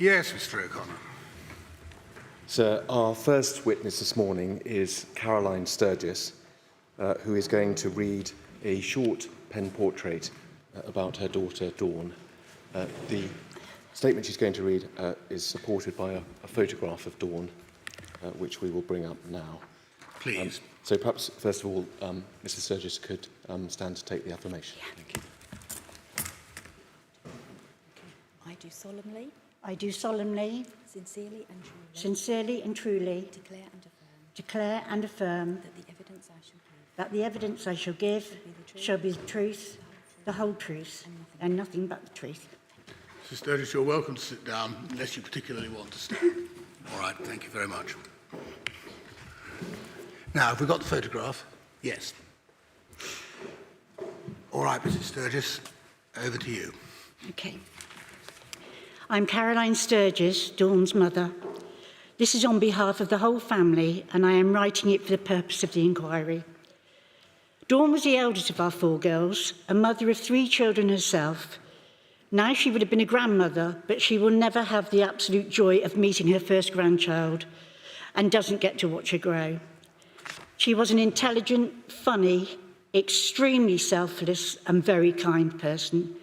Yes, Mr. O'Connor. Sir, our first witness this morning is Caroline Sturgess, who is going to read a short pen portrait about her daughter, Dawn. The statement she's going to read is supported by a photograph of Dawn, which we will bring up now. Please. So perhaps, first of all, Mrs. Sturgess could stand to take the affirmation. Thank you. I do solemnly, I do solemnly, sincerely and truly declare and affirm that the evidence I shall give shall be the truth, the whole truth, and nothing but the truth. Mrs. Sturgess, you're welcome to sit down, unless you particularly want to stand. All right, thank you very much. Now, have we got the photograph? Yes. All right, Mrs. Sturgess, over to you. Okay. I'm Caroline Sturgess, Dawn's mother. This is on behalf of the whole family, and I am writing it for the purpose of the inquiry. Dawn was the eldest of our 4 girls, a mother of 3 children herself. Now she would have been a grandmother, but she will never have the absolute joy of meeting her first grandchild and doesn't get to watch her grow. She was an intelligent, funny, extremely selfless and very kind person.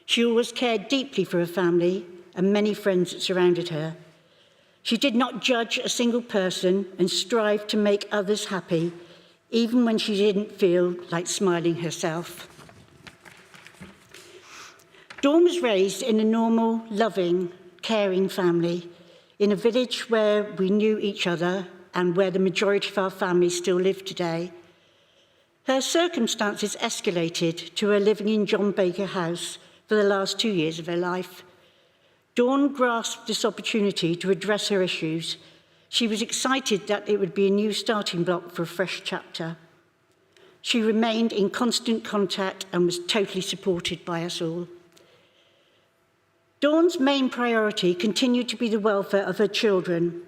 She always cared deeply for her family and many friends that surrounded her. She did not judge a single person and strived to make others happy, even when she didn't feel like smiling herself. Dawn was raised in a normal, loving, caring family in a village where we knew each other and where the majority of our family still live today. Her circumstances escalated to her living in John Baker House for the last 2 years of her life. Dawn grasped this opportunity to address her issues. She was excited that it would be a new starting block for a fresh chapter. She remained in constant contact and was totally supported by us all. Dawn's main priority continued to be the welfare of her children.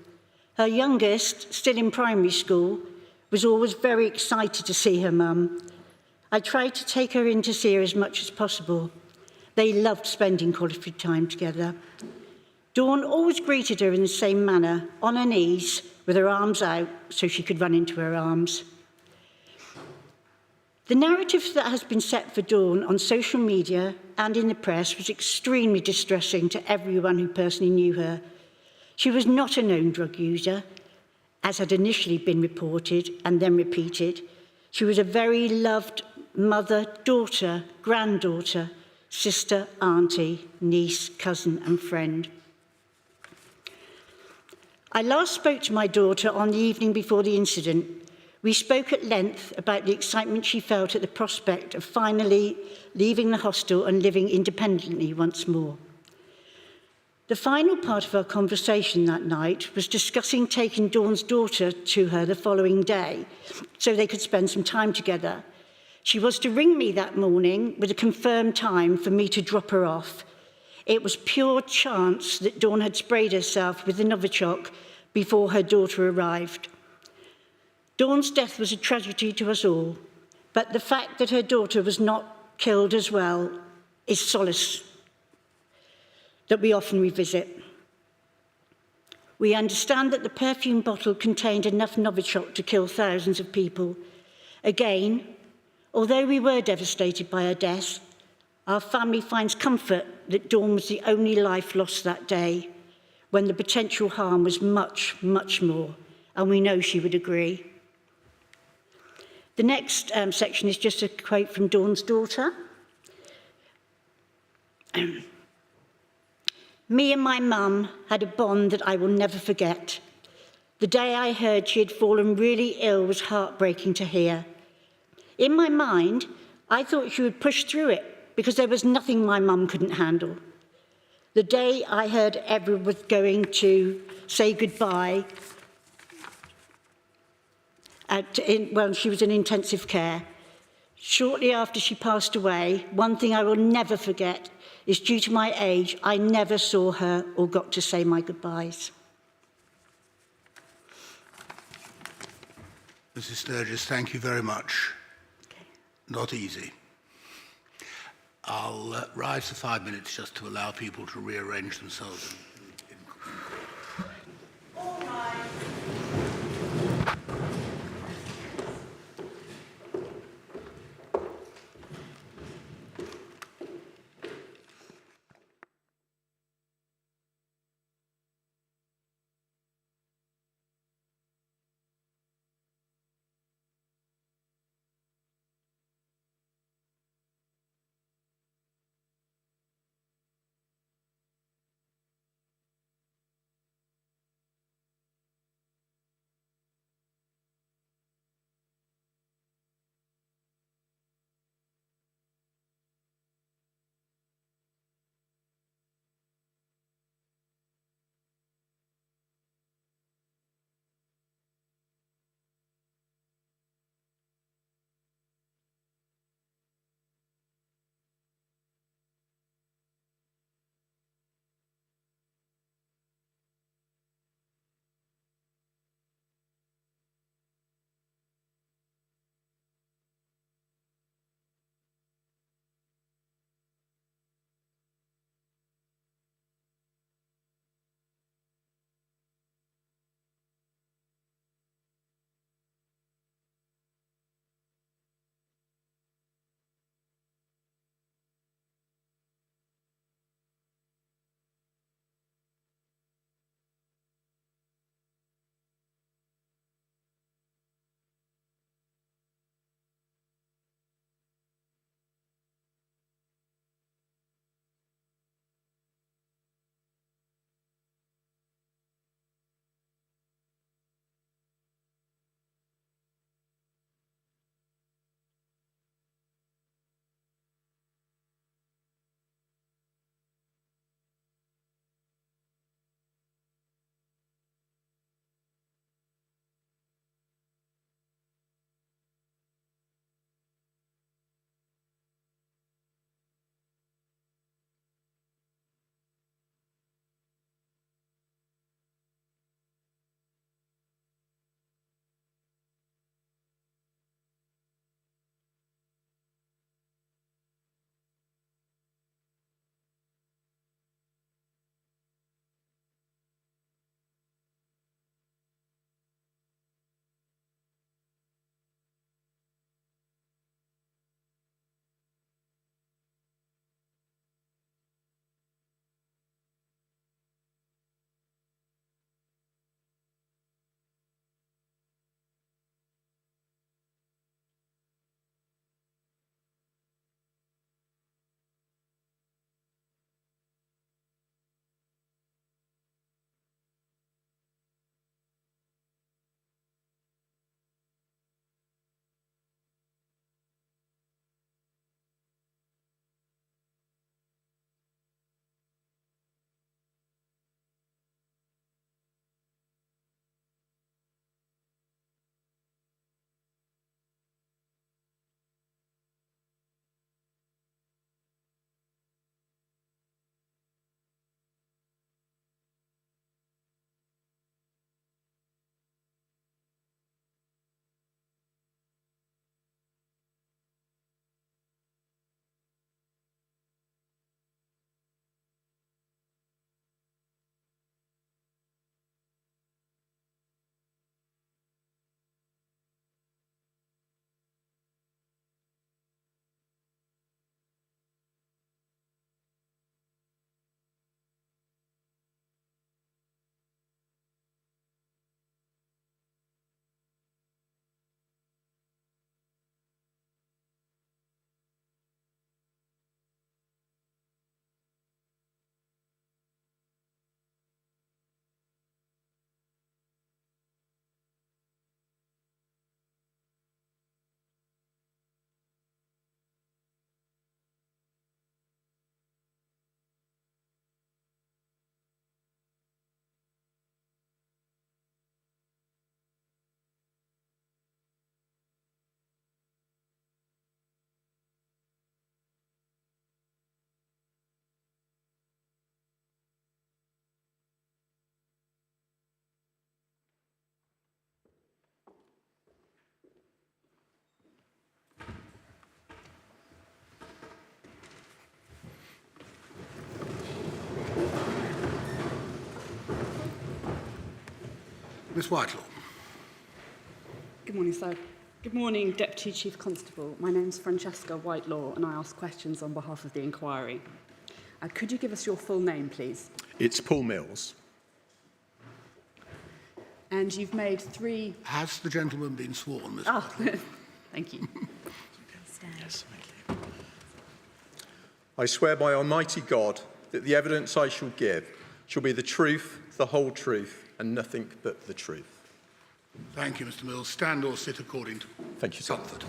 Her youngest, still in primary school, was always very excited to see her mum. I tried to take her in to see her as much as possible. They loved spending quality time together. Dawn always greeted her in the same manner, on her knees, with her arms out so she could run into her arms. The narrative that has been set for Dawn on social media and in the press was extremely distressing to everyone who personally knew her. She was not a known drug user, as had initially been reported and then repeated. She was a very loved mother, daughter, granddaughter, sister, auntie, niece, cousin and friend. I last spoke to my daughter on the evening before the incident. We spoke at length about the excitement she felt at the prospect of finally leaving the hostel and living independently once more. The final part of our conversation that night was discussing taking Dawn's daughter to her the following day so they could spend some time together. She was to ring me that morning with a confirmed time for me to drop her off. It was pure chance that Dawn had sprayed herself with the Novichok before her daughter arrived. Dawn's death was a tragedy to us all, but the fact that her daughter was not killed as well is solace that we often revisit. We understand that the perfume bottle contained enough Novichok to kill thousands of people. Again, although we were devastated by her death, our family finds comfort that Dawn was the only life lost that day, when the potential harm was much, much more, and we know she would agree. The next section is just a quote from Dawn's daughter. Me and my mum had a bond that I will never forget. The day I heard she had fallen really ill was heartbreaking to hear. In my mind, I thought she would push through it because there was nothing my mum couldn't handle. The day I heard everyone was going to say goodbye, she was in intensive care. Shortly after she passed away, one thing I will never forget is due to my age, I never saw her or got to say my goodbyes. Mrs. Sturgess, thank you very much. Okay. Not easy. I'll rise for 5 minutes just to allow people to rearrange themselves in Miss Whitelaw. Good morning, sir. Good morning, Deputy Chief Constable. My name's Francesca Whitelaw, and I ask questions on behalf of the inquiry. Could you give us your full name, please? It's Paul Mills. And you've made 3... Has the gentleman been sworn, Miss Ah, Whitelaw? thank you. Yes, thank you. I swear by Almighty God that the evidence I shall give shall be the truth, the whole truth, and nothing but the truth. Thank you, Mr. Mills. Stand or sit according to Thank you, sir. comfort.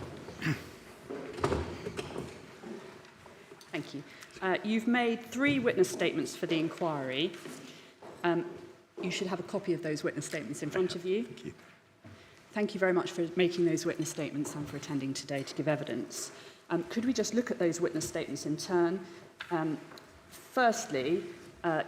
Thank you. You've made 3 witness statements for the inquiry. You should have a copy of those witness statements in front of you. Thank you. Thank you very much for making those witness statements and for attending today to give evidence. Could we just look at those witness statements in turn? Firstly,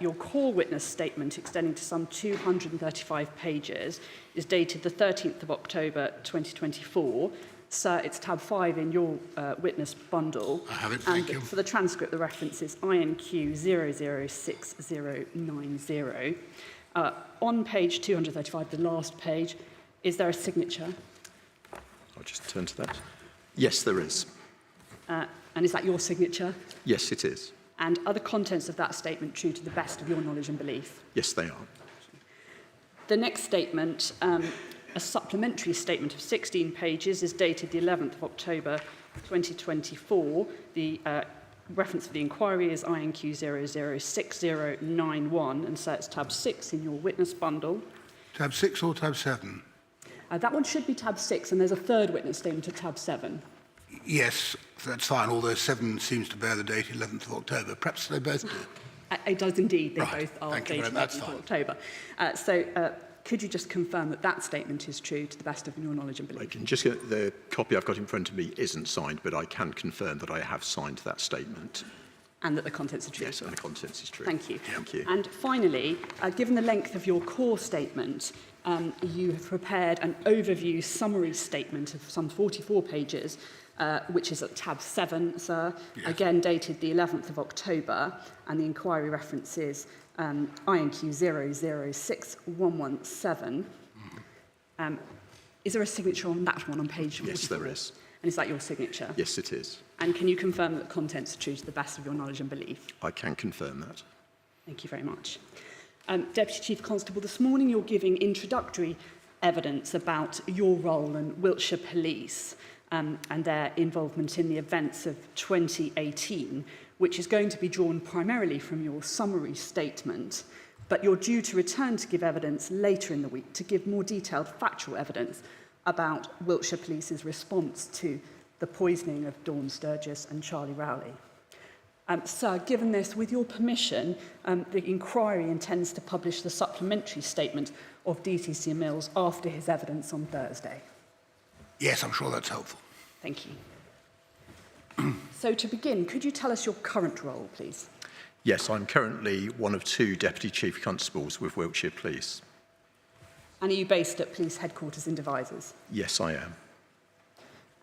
your core witness statement, extending to some 235 pages, is dated the 13th of October 2024. Sir, it's tab 5 in your witness bundle. I have it, thank you. For the transcript, the reference is INQ 006090. On page 235, the last page, is there a signature? I'll just turn to that. Yes, there is. And is that your signature? Yes, it is. And are the contents of that statement true to the best of your knowledge and belief? Yes, they are. The next statement, a supplementary statement of 16 pages, is dated the 11th of October 2024. The reference for the inquiry is INQ 006091, and so it's tab 6 in your witness bundle. Tab 6 or tab 7? That one should be tab 6, and there's a third witness statement at tab 7. Yes, that's fine, although 7 seems to bear the date 11th of October. Perhaps they both do. It does indeed. They Right. both are Thank you dated very much. 11th of That's October. Could you just confirm that that statement is true to the best of your knowledge and I belief? can just get the copy I've got in front of me isn't signed, but I can confirm that I have signed that statement. And that the contents are true? Yes, and the contents is true. Thank you. Thank you. And finally, given the length of your core statement, you have prepared an overview summary statement of some 44 pages, which is at tab 7, sir, Yes. again dated the 11th of October, and the inquiry reference is INQ 006117. Is there a signature on that one on page 44? Yes, there is. And is that your signature? Yes, it is. And can you confirm that the contents are true to the best of your knowledge and belief? I can confirm that. Thank you very much. Deputy Chief Constable, this morning you're giving introductory evidence about your role in Wiltshire Police and their involvement in the events of 2018, which is going to be drawn primarily from your summary statement, but you're due to return to give evidence later in the week to give more detailed factual evidence about Wiltshire Police's response to the poisoning of Dawn Sturgess and Charlie Rowley. Sir, given this, with your permission, the inquiry intends to publish the supplementary statement of DTC Mills after his evidence on Thursday. Yes, I'm sure that's helpful. Thank you. So to begin, could you tell us your current role, please? Yes, I'm currently one of 2 Deputy Chief Constables with Wiltshire Police. And are you based at police headquarters in Devizes? Yes, I am.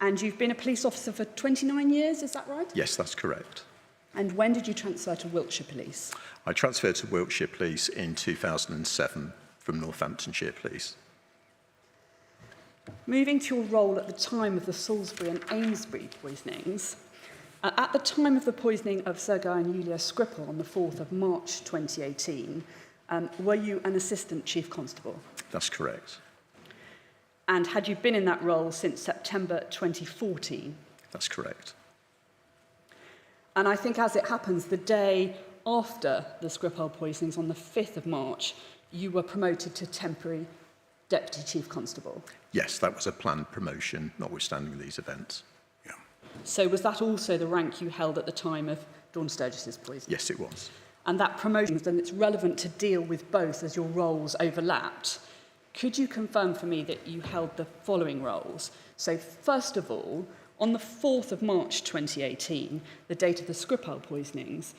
And you've been a police officer for 29 years, is that right? Yes, that's correct. And when did you transfer to Wiltshire Police? I transferred to Wiltshire Police in 2007 from Northamptonshire Police. Moving to your role at the time of the Salisbury and Amesbury poisonings, at the time of the poisoning of Sergei and Yulia Skripal on the 4th of March 2018, were you an Assistant Chief Constable? That's correct. And had you been in that role since September 2014? That's correct. And I think, as it happens, the day after the Skripal poisonings on the 5th of March, you were promoted to temporary Deputy Chief Constable. Yes, that was a planned promotion, notwithstanding these events. Yeah. So was that also the rank you held at the time of Dawn Sturgess's poisoning? Yes, it was. And that promotion, then it's relevant to deal with both as your roles overlapped. Could you confirm for me that you held the following roles? So first of all, on the 4th of March 2018, the date of the Skripal poisonings,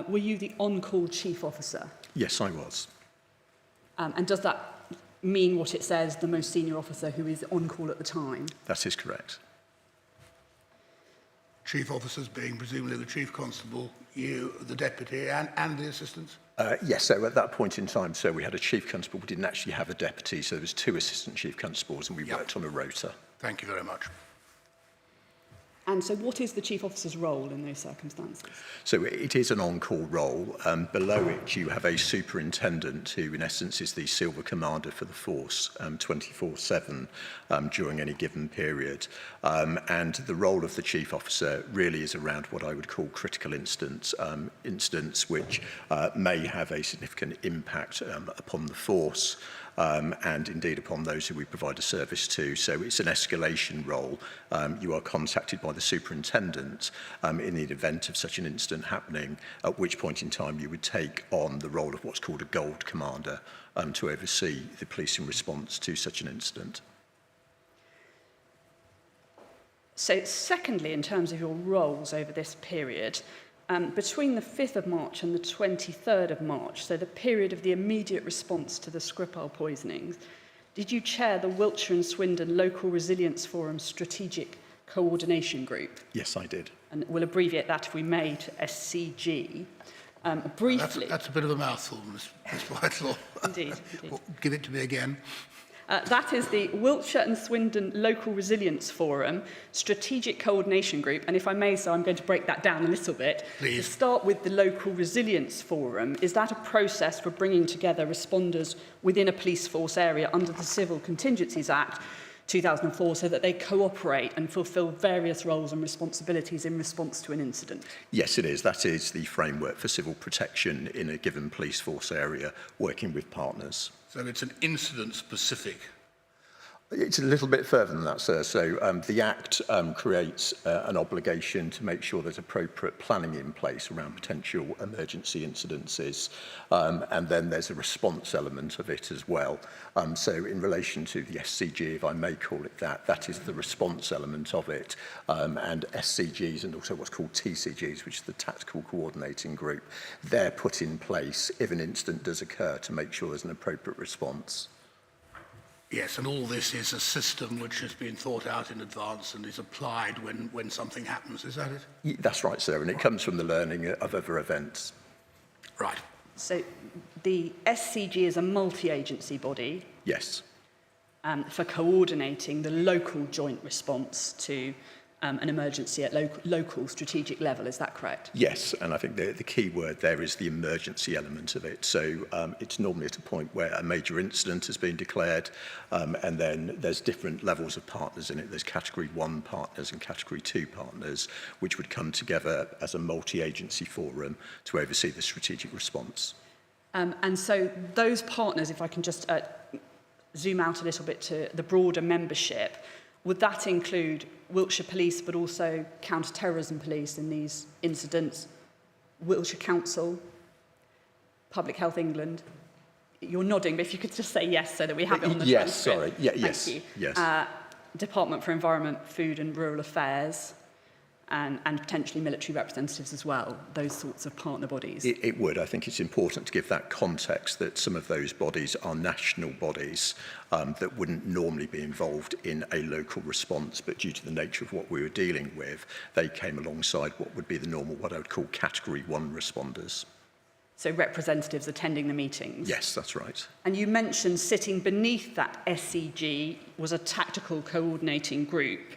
were you the on-call chief officer? Yes, I was. And does that mean what it says, the most senior officer who is on call at the time? That is correct. chief officers being presumably the chief constable, you, the deputy, and the assistants? Yes, so at that point in time, so we had a chief constable, we didn't actually have a deputy, so there was 2 assistant chief constables and we worked on a rota. Thank you very much. And so what is the chief officer's role in those circumstances? So it is an on-call role. Below it, you have a superintendent who, in essence, is the silver commander for the force 24/7 during any given period. And the role of the chief officer really is around what I would call critical incidents which may have a significant impact upon the force. And indeed upon those who we provide a service to. So it's an escalation role. You are contacted by the superintendent in the event of such an incident happening, at which point in time you would take on the role of what's called a gold commander to oversee the policing response to such an incident. So secondly, in terms of your roles over this period, between the 5th of March and the 23rd of March, so the period of the immediate response to the Skripal poisonings, did you chair the Wiltshire and Swindon Local Resilience Forum Strategic Coordination Group? Yes, I did. And we'll abbreviate that, if we may, to SCG. Briefly... That's a bit of a mouthful, Ms. Whitelaw. Indeed. Well, give it to me again. That is the Wiltshire and Swindon Local Resilience Forum Strategic Coordination Group. And if I may, so I'm going to break that down a little bit. Please. To start with the Local Resilience Forum, is that a process for bringing together responders within a police force area under the Civil Contingencies Act 2004 so that they cooperate and fulfil various roles and responsibilities in response to an incident? Yes, it is. That is the framework for civil protection in a given police force area, working with partners. So it's an incident-specific. It's a little bit further than that, sir. So the Act creates an obligation to make sure there's appropriate planning in place around potential emergency incidences, and then there's a response element of it as well. So in relation to the SCG, if I may call it that, that is the response element of it, and SCGs and also what's called TCGs, which is the Tactical Coordinating Group, they're put in place if an incident does occur to make sure there's an appropriate response. Yes, and all this is a system which has been thought out in advance and is applied when something happens. Is that it? That's right, sir, and it comes from the learning of other events. Right. So the SCG is a multi-agency body. Yes. For coordinating the local joint response to an emergency at local strategic level. Is that correct? Yes, and I think the key word there is the emergency element of it. So it's normally at a point where a major incident has been declared, and then there's different levels of partners in it. There's Category 1 partners and Category 2 partners, which would come together as a multi-agency forum to oversee the strategic response. And so those partners, if I can just zoom out a little bit to the broader membership, would that include Wiltshire Police, but also counter-terrorism police in these incidents, Wiltshire Council, Public Health England? You're nodding, but if you could just say yes so that we have it on the yes, transcript. sorry. Yeah, yes, Thank you. yes. Department for Environment, Food and Rural Affairs, and potentially military representatives as well, those sorts of partner bodies. It would. I think it's important to give that context that some of those bodies are national bodies that wouldn't normally be involved in a local response, but due to the nature of what we were dealing with, they came alongside what would be the normal, what I would call Category 1 responders. So representatives attending the meetings? Yes, that's right. And you mentioned sitting beneath that SCG was a tactical coordinating group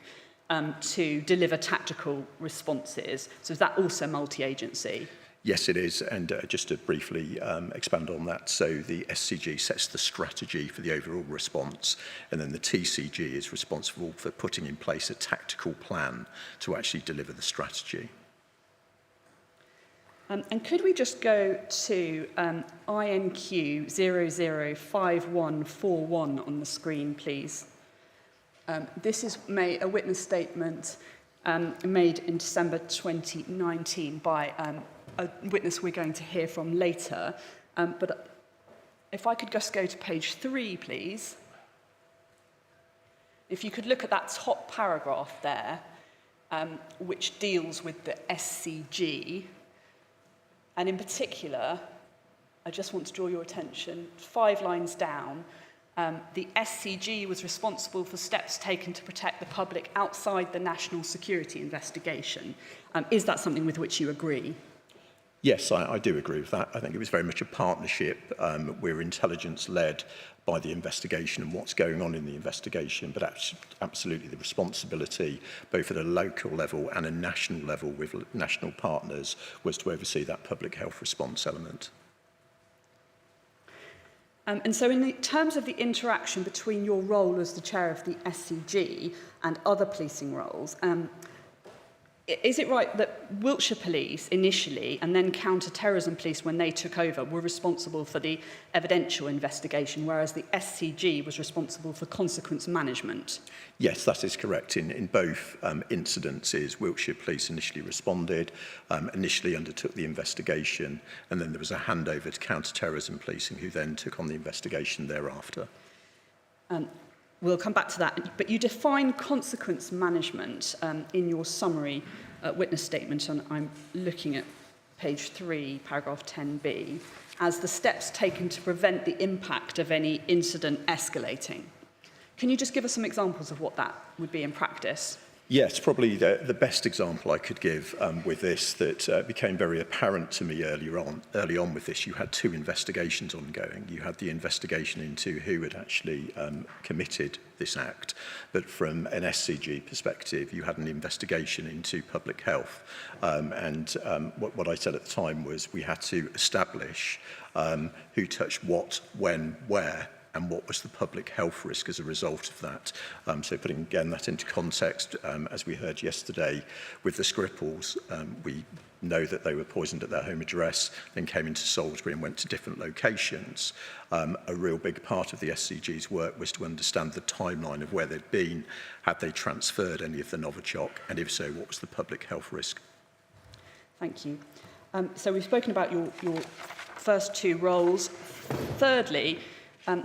to deliver tactical responses. So is that also multi-agency? Yes, it is. And just to briefly expand on that, so the SCG sets the strategy for the overall response, and then the TCG is responsible for putting in place a tactical plan to actually deliver the strategy. And could we just go to INQ 005141 on the screen, please? This is a witness statement made in December 2019 by a witness we're going to hear from later. But if I could just go to page 3, please. If you could look at that top paragraph there, which deals with the SCG. And in particular, I just want to draw your attention, 5 lines down, the SCG was responsible for steps taken to protect the public outside the national security investigation. Is that something with which you agree? Yes, I do agree with that. I think it was very much a partnership. We're intelligence-led by the investigation and what's going on in the investigation, but absolutely the responsibility, both at a local level and a national level with national partners, was to oversee that public health response element. And so in the terms of the interaction between your role as the chair of the SCG and other policing roles, is it right that Wiltshire Police initially and then counter-terrorism police when they took over were responsible for the evidential investigation, whereas the SCG was responsible for consequence management? Yes, that is correct. In both incidences, Wiltshire Police initially responded, initially undertook the investigation, and then there was a handover to counter-terrorism policing who then took on the investigation thereafter. We'll come back to that, but you define consequence management in your summary witness statement, and I'm looking at page 3, paragraph 10b, as the steps taken to prevent the impact of any incident escalating. Can you just give us some examples of what that would be in practice? Yes, probably the best example I could give with this that became very apparent to me early on with this. You had two investigations ongoing. You had the investigation into who had actually committed this act, but from an SCG perspective, you had an investigation into public health. What I said at the time was we had to establish who touched what, when, where, and what was the public health risk as a result of that. So putting again that into context, as we heard yesterday with the Skripals, we know that they were poisoned at their home address, then came into Salisbury and went to different locations. A real big part of the SCG's work was to understand the timeline of where they'd been, had they transferred any of the Novichok, and if so, what was the public health risk? Thank you. So we've spoken about your first two roles. Thirdly,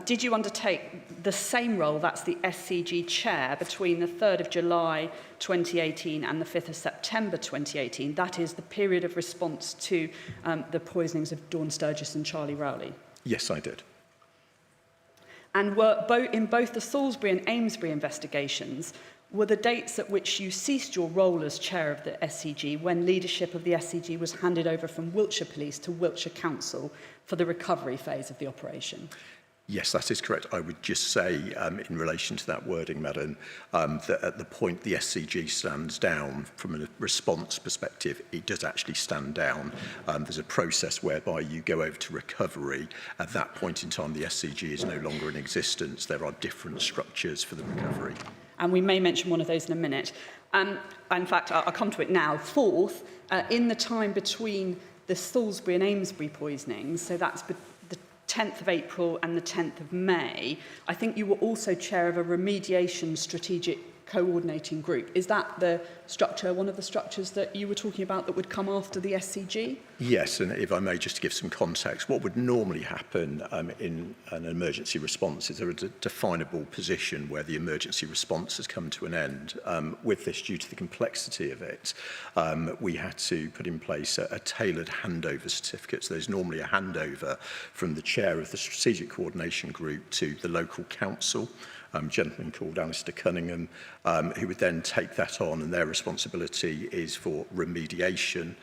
did you undertake the same role, that's the SCG chair, between the 3rd of July 2018 and the 5th of September 2018? That is the period of response to the poisonings of Dawn Sturgess and Charlie Rowley. Yes, I did. And were in both the Salisbury and Amesbury investigations, were the dates at which you ceased your role as chair of the SCG when leadership of the SCG was handed over from Wiltshire Police to Wiltshire Council for the recovery phase of the operation? Yes, that is correct. I would just say, in relation to that wording, Madam, that at the point the SCG stands down, from a response perspective, it does actually stand down. There's a process whereby you go over to recovery. At that point in time, the SCG is no longer in existence. There are different structures for the recovery. And we may mention one of those in a minute. In fact, I'll come to it now. Fourth, in the time between the Salisbury and Amesbury poisonings, so that's the 10th of April and the 10th of May, I think you were also chair of a remediation strategic coordinating group. Is that the structure, one of the structures that you were talking about that would come after the SCG? Yes, and if I may just to give some context, what would normally happen in an emergency response is there is a definable position where the emergency response has come to an end. With this, due to the complexity of it, we had to put in place a tailored handover certificate. So there's normally a handover from the chair of the strategic coordination group to the local council, a gentleman called Alistair Cunningham, who would then take that on, and their responsibility is for remediation,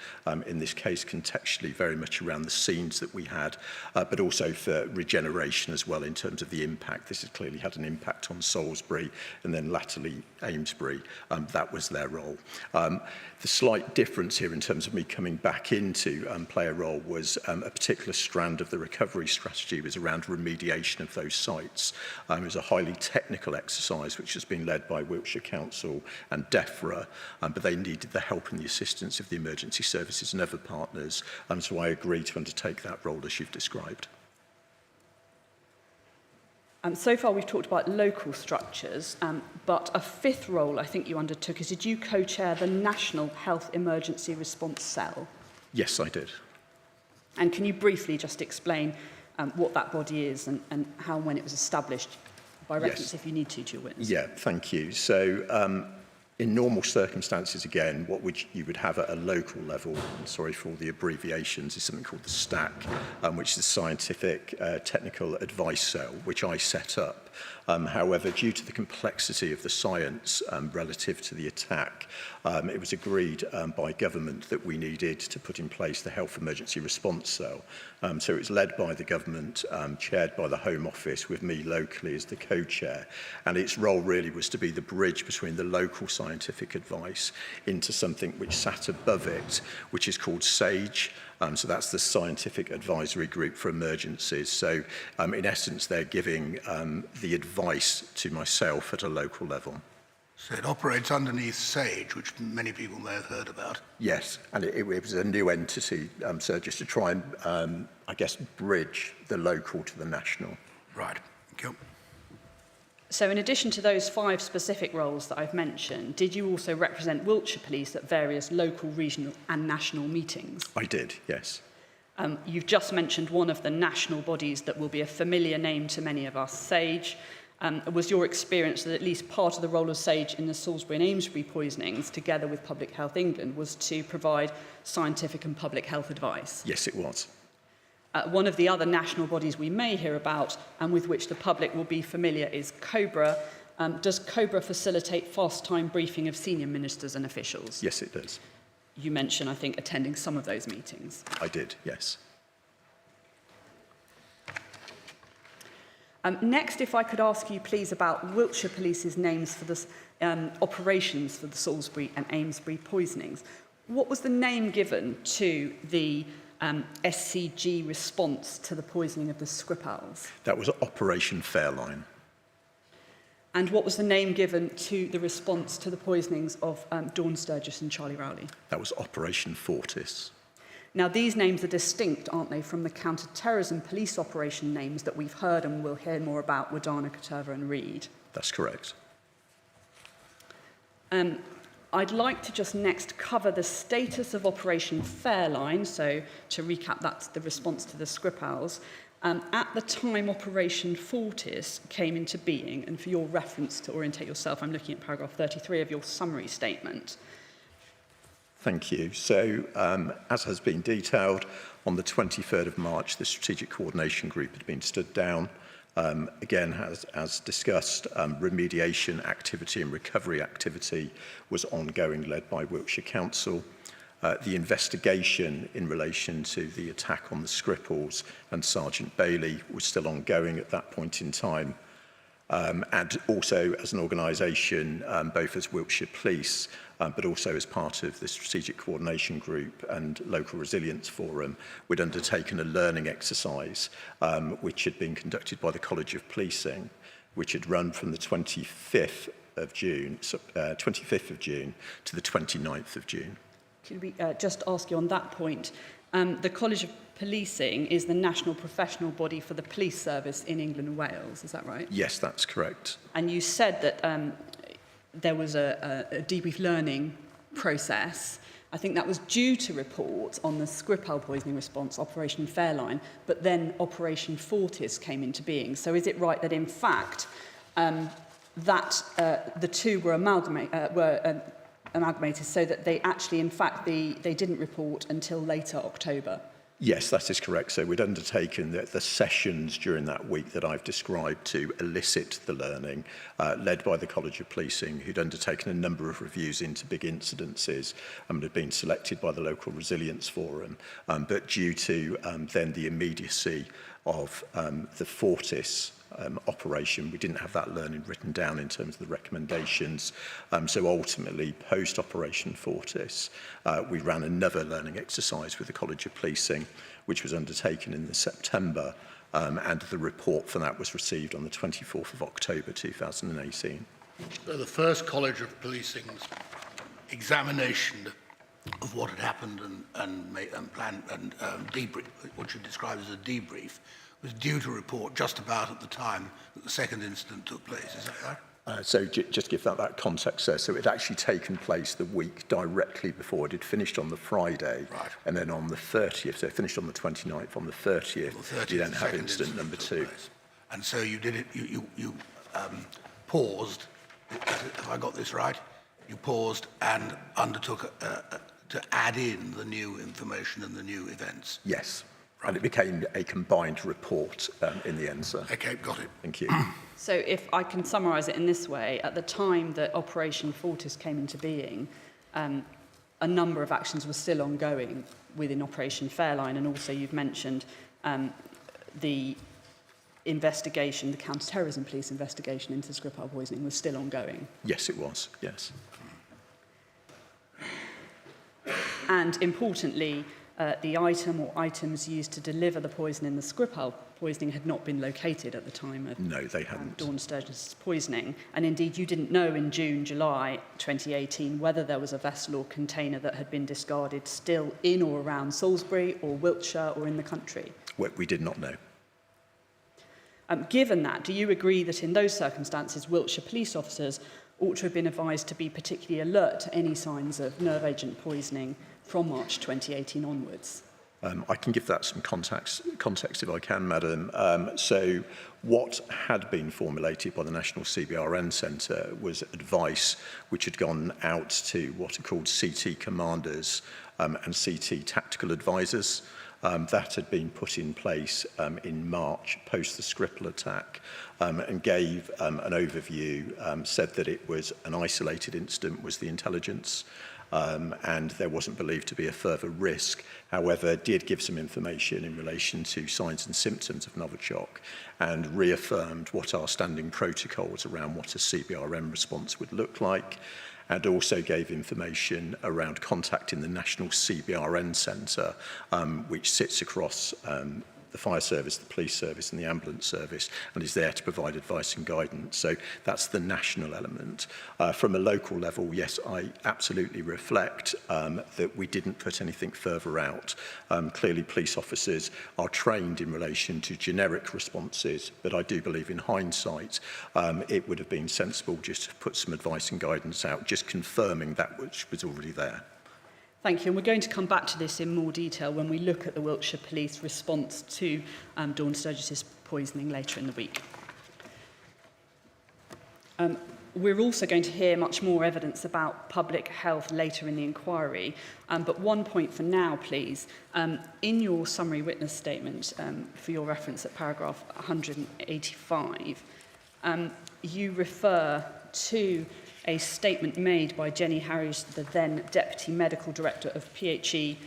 in this case contextually very much around the scenes that we had, but also for regeneration as well in terms of the impact. This has clearly had an impact on Salisbury and then latterly Amesbury. That was their role. The slight difference here in terms of me coming back into play a role was a particular strand of the recovery strategy was around remediation of those sites. It was a highly technical exercise which has been led by Wiltshire Council and DEFRA, but they needed the help and the assistance of the emergency services and other partners, so I agreed to undertake that role as you've described. So far we've talked about local structures, but a fifth role I think you undertook is did you co-chair the National Health Emergency Response Cell? Yes, I did. And can you briefly just explain what that body is and how and when it was established, by reference, if you need to your witness? Yeah, thank you. So In normal circumstances, again, what you would have at a local level, sorry for all the abbreviations, is something called the STAC, which is the Scientific Technical Advice Cell, which I set up. However, due to the complexity of the science relative to the attack, it was agreed by government that we needed to put in place the Health Emergency Response Cell. So it was led by the government, chaired by the Home Office, with me locally as the co-chair. And its role really was to be the bridge between the local scientific advice into something which sat above it, which is called SAGE. So that's the Scientific Advisory Group for Emergencies. So in essence, they're giving the advice to myself at a local level. So it operates underneath SAGE, which many people may have heard about. Yes, and it was a new entity, so just to try and, I guess, bridge the local to the national. Right, thank you. So in addition to those 5 specific roles that I've mentioned, did you also represent Wiltshire Police at various local, regional and national meetings? I did, yes. You've just mentioned one of the national bodies that will be a familiar name to many of us, SAGE. Was your experience that at least part of the role of SAGE in the Salisbury and Amesbury poisonings, together with Public Health England, was to provide scientific and public health advice? Yes, it was. One of the other national bodies we may hear about and with which the public will be familiar is COBRA. Does COBRA facilitate fast-time briefing of senior ministers and officials? Yes, it does. You mentioned, I think, attending some of those meetings. I did, yes. Next, if I could ask you, please, about Wiltshire Police's names for the operations for the Salisbury and Amesbury poisonings. What was the name given to the SCG response to the poisoning of the Skripals? That was Operation Fairline. And what was the name given to the response to the poisonings of Dawn Sturgess and Charlie Rowley? That was Operation Fortis. Now, these names are distinct, aren't they, from the counter-terrorism police operation names that we've heard and will hear more about, Wadana, Katerva and Reed? That's correct. I'd like to just next cover the status of Operation Fairline. So, to recap, that's the response to the Skripals. At the time Operation Fortis came into being, and for your reference to orientate yourself, I'm looking at paragraph 33 of your summary statement. Thank you. So, as has been detailed, on the 23rd of March, the Strategic Coordination Group had been stood down. Again, as discussed, remediation activity and recovery activity was ongoing, led by Wiltshire Council. The investigation in relation to the attack on the Skripals and Sergeant Bailey was still ongoing at that point in time. And also as an organisation, both as Wiltshire Police, but also as part of the Strategic Coordination Group and Local Resilience Forum, we'd undertaken a learning exercise which had been conducted by the College of Policing, which had run from the 25th of June to the 29th of June. Could we just ask you on that point, the College of Policing is the national professional body for the police service in England and Wales, is that right? Yes, that's correct. And you said that there was a debrief learning process. I think that was due to report on the Skripal poisoning response, Operation Fairline, but then Operation Fortis came into being. So is it right that, in fact, that the two were amalgamated so that they actually, in fact, they didn't report until later October? Yes, that is correct. So we'd undertaken the sessions during that week that I've described to elicit the learning, led by the College of Policing, who'd undertaken a number of reviews into big incidences and had been selected by the Local Resilience Forum. But due to then the immediacy of the Fortis operation, we didn't have that learning written down in terms of the recommendations. So ultimately, post-Operation Fortis, we ran another learning exercise with the College of Policing, which was undertaken in September, and the report for that was received on the 24th of October 2018. So the first College of Policing's examination of what had happened and debrief, what you described as a debrief, was due to report just about at the time that the second incident took place. Is that right? So just give that context there. So it had actually taken place the week directly before. It had finished on the Friday, right, and then on the 30th, so it finished on the 29th, on the 30th, you then have incident number 2. And so you did it, you paused, have I got this right? you paused and undertook to add in the new information and the new events. Yes. And it became a combined report in the end, sir. Okay, got it. Thank you. So if I can summarise it in this way, at the time that Operation Fortis came into being, a number of actions were still ongoing within Operation Fairline, and also you've mentioned the investigation, the counter-terrorism police investigation into Skripal poisoning was still ongoing. Yes, it was, yes. And importantly, the item or items used to deliver the poison in the Skripal poisoning had not been located at the time of No, they hadn't. Dawn Sturgess' poisoning. And indeed, you didn't know in June, July 2018 whether there was a vessel or container that had been discarded still in or around Salisbury or Wiltshire or in the country. We did not know. Given that, do you agree that in those circumstances, Wiltshire police officers ought to have been advised to be particularly alert to any signs of nerve agent poisoning from March 2018 onwards? I can give that some context if I can, Madam. So what had been formulated by the National CBRN Centre was advice which had gone out to what are called CT commanders and CT tactical advisors. That had been put in place in March post the Skripal attack and gave an overview, said that it was an isolated incident, was the intelligence, and there wasn't believed to be a further risk. However, did give some information in relation to signs and symptoms of Novichok and reaffirmed what our standing protocols around what a CBRN response would look like, and also gave information around contacting the National CBRN Centre, which sits across the fire service, the police service and the ambulance service, and is there to provide advice and guidance. So that's the national element. From a local level, yes, I absolutely reflect that we didn't put anything further out. Clearly, police officers are trained in relation to generic responses, but I do believe in hindsight, it would have been sensible just to put some advice and guidance out, just confirming that which was already there. Thank you. And we're going to come back to this in more detail when we look at the Wiltshire Police response to Dawn Sturgess' poisoning later in the week. We're also going to hear much more evidence about public health later in the inquiry. But one point for now, please. In your summary witness statement, for your reference at paragraph 185, you refer to a statement made by Jenny Harries, the then Deputy Medical Director of PHE,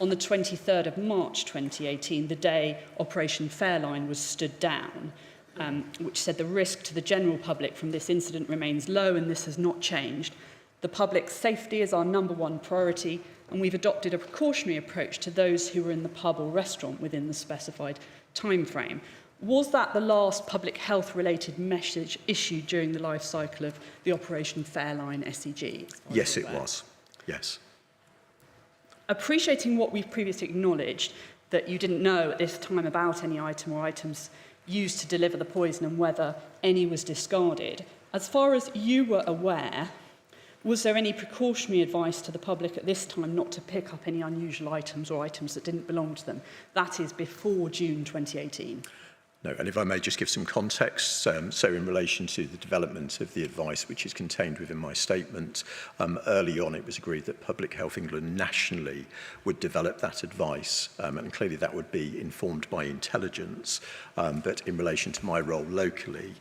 on the 23rd of March 2018, the day Operation Fairline was stood down, which said the risk to the general public from this incident remains low and this has not changed. The public's safety is our #1 priority, and we've adopted a precautionary approach to those who were in the pub or restaurant within the specified time frame. Was that the last public health related message issued during the life cycle of the Operation Fairline SEG? Yes, it was. Yes. Appreciating what we've previously acknowledged, that you didn't know at this time about any item or items used to deliver the poison and whether any was discarded, as far as you were aware, was there any precautionary advice to the public at this time not to pick up any unusual items or items that didn't belong to them? That is before June 2018. No, and if I may just give some context, so in relation to the development of the advice which is contained within my statement, early on it was agreed that Public Health England nationally would develop that advice, and clearly that would be informed by intelligence, but in relation to my role locally,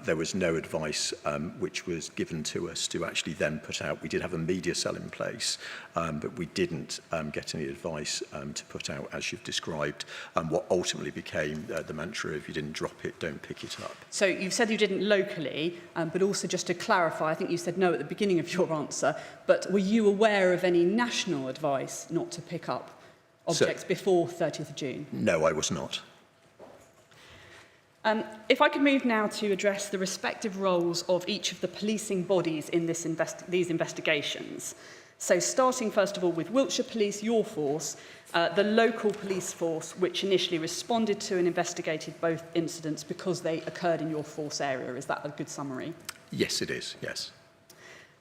there was no advice which was given to us to actually then put out. We did have a media cell in place, but we didn't get any advice to put out, as you've described, what ultimately became the mantra: if you didn't drop it, don't pick it up. So you've said you didn't locally, but also just to clarify, I think you said no at the beginning of your answer, but were you aware of any national advice not to pick up objects before 30th of June? No, I was not. If I could move now to address the respective roles of each of the policing bodies in these investigations. So starting first of all with Wiltshire Police, your force, the local police force which initially responded to and investigated both incidents because they occurred in your force area. Is that a good summary? Yes, it is, yes.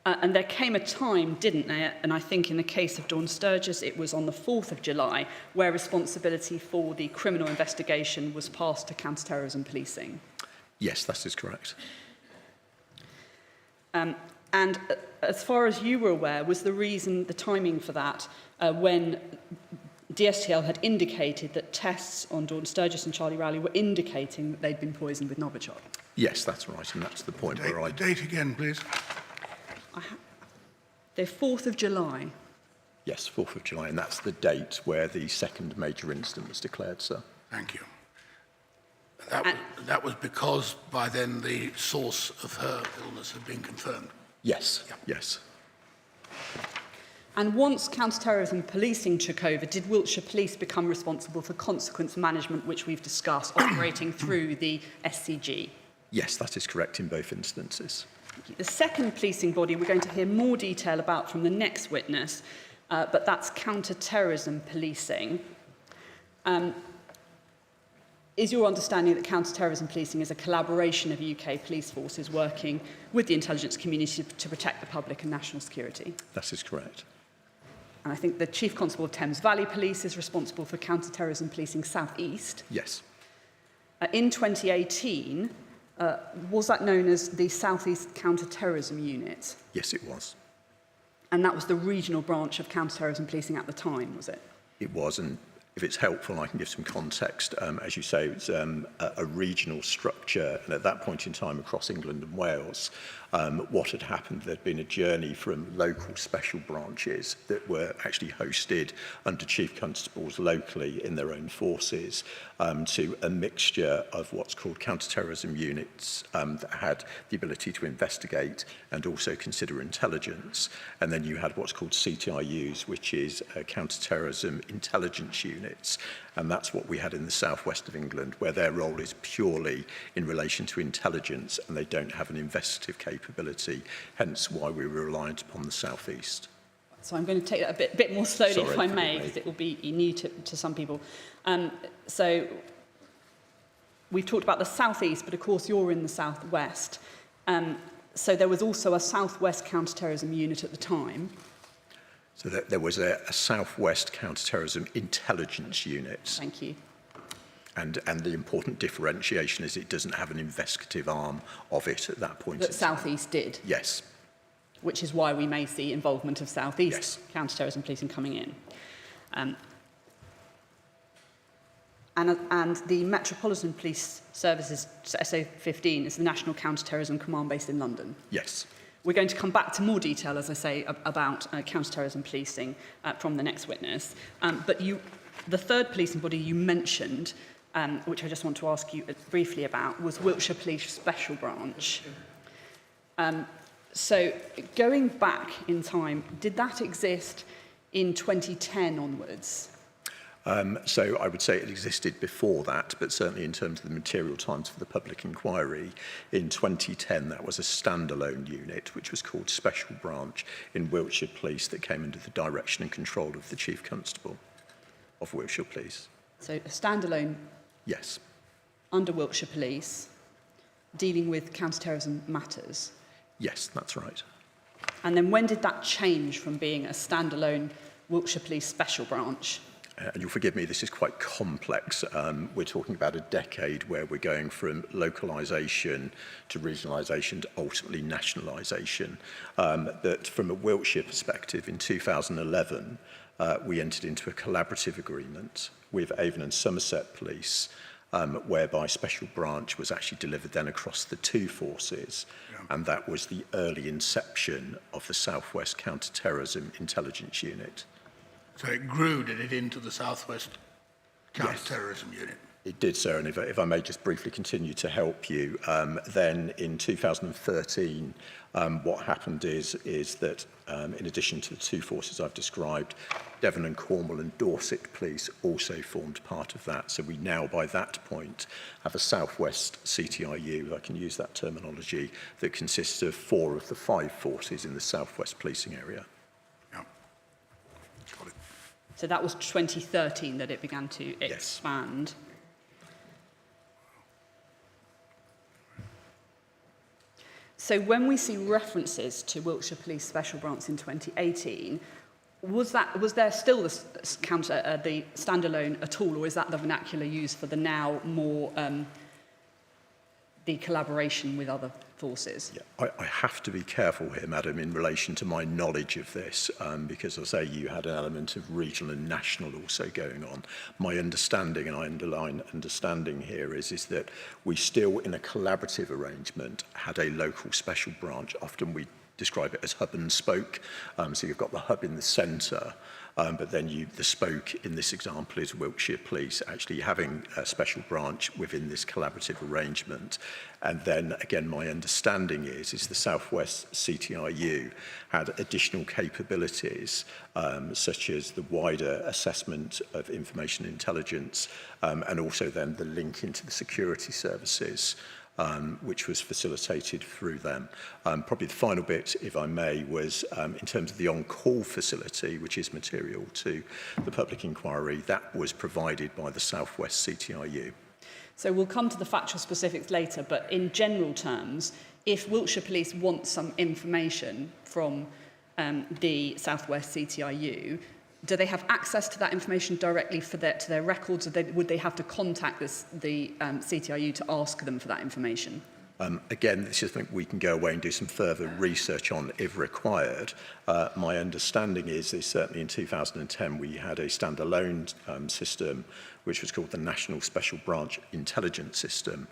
And there came a time, didn't there, and I think in the case of Dawn Sturgess, it was on the 4th of July, where responsibility for the criminal investigation was passed to counter-terrorism policing. Yes, that is correct. And as far as you were aware, was the reason, the timing for that, when DSTL had indicated that tests on Dawn Sturgess and Charlie Rowley were indicating that they'd been poisoned with Novichok? Yes, that's right, and that's the point where I... Date again, please. The 4th of July. Yes, 4th of July, and that's the date where the second major incident was declared, sir. Thank you. That was because by then the source of her illness had been confirmed. Yes, Yeah. yes. And once counter-terrorism policing took over, did Wiltshire Police become responsible for consequence management, which we've discussed, operating through the SCG? Yes, that is correct in both instances. The second policing body we're going to hear more detail about from the next witness, but that's counter-terrorism policing. Is your understanding that counter-terrorism policing is a collaboration of UK police forces working with the intelligence community to protect the public and national security? That is correct. And I think the Chief Constable of Thames Valley Police is responsible for counter-terrorism policing South East. Yes. In 2018, was that known as the South East Counter-Terrorism Unit? Yes, it was. And that was the regional branch of counter-terrorism policing at the time, was it? It was, and if it's helpful, I can give some context. As you say, it's a regional structure, and at that point in time across England and Wales, what had happened, there'd been a journey from local special branches that were actually hosted under chief constables locally in their own forces to a mixture of what's called counter-terrorism units that had the ability to investigate and also consider intelligence. And then you had what's called CTIUs, which is counter-terrorism intelligence units. And that's what we had in the southwest of England, where their role is purely in relation to intelligence and they don't have an investigative capability, hence why we were reliant upon the southeast. So I'm going to take that a bit more slowly, Sorry, if I may, because it will be new to some people. So we've talked about the southeast, but of course you're in the southwest. So there was also a southwest counter-terrorism unit at the time. So there was a southwest counter-terrorism intelligence unit. Thank you. And the important differentiation is it doesn't have an investigative arm of it at that point. That Southeast did. Yes. Which is why we may see involvement of Southeast Yes. counter-terrorism policing coming in. And the Metropolitan Police Services, SO15, is the National Counter-Terrorism Command based in London. Yes. We're going to come back to more detail, as I say, about counter-terrorism policing from the next witness. But the third policing body you mentioned, which I just want to ask you briefly about, was Wiltshire Police Special Branch. So going back in time, did that exist in 2010 onwards? So I would say it existed before that, but certainly in terms of the material times for the public inquiry, in 2010 that was a standalone unit which was called Special Branch in Wiltshire Police that came under the direction and control of the Chief Constable of Wiltshire Police. So a standalone Yes. under Wiltshire Police dealing with counter-terrorism matters. Yes, that's right. And then when did that change from being a standalone Wiltshire Police Special Branch? And you'll forgive me, this is quite complex. We're talking about a decade where we're going from localisation to regionalisation to ultimately nationalisation. But from a Wiltshire perspective, in 2011, we entered into a collaborative agreement with Avon and Somerset Police, whereby Special Branch was actually delivered then across the two forces. Yeah. And that was the early inception of the Southwest Counter-Terrorism Intelligence Unit. So it grew, did it, into the Southwest Counter-Terrorism Unit? It did, sir, and if I may just briefly continue to help you, then in 2013, what happened is that in addition to the two forces I've described, Devon and Cornwall and Dorset Police also formed part of that. So we now, by that point, have a Southwest CTIU, if I can use that terminology, that consists of 4 of the 5 forces in the Southwest policing area. Yeah. Got it. So that was 2013 that it began to expand. Yes. So when we see references to Wiltshire Police Special Branch in 2018, was there still the standalone at all, or is that the vernacular used for the now more the collaboration with other forces? Yeah, I have to be careful here, Madam, in relation to my knowledge of this, because, as I say, you had an element of regional and national also going on. My understanding, and I underline understanding here, is that we still, in a collaborative arrangement, had a local special branch. Often we describe it as hub and spoke. So you've got the hub in the centre, but then the spoke in this example is Wiltshire Police, actually having a special branch within this collaborative arrangement. And then, again, my understanding is the South West CTIU had additional capabilities, such as the wider assessment of information intelligence, and also then the link into the security services, which was facilitated through them. Probably the final bit, if I may, was in terms of the on-call facility, which is material to the public inquiry, that was provided by the South West CTIU. So we'll come to the factual specifics later, but in general terms, if Wiltshire Police want some information from the South West CTIU, do they have access to that information directly to their records, or would they have to contact the CTIU to ask them for that information? Again, this is something we can go away and do some further research on if required. My understanding is certainly in 2010 we had a standalone system which was called the National Special Branch Intelligence System.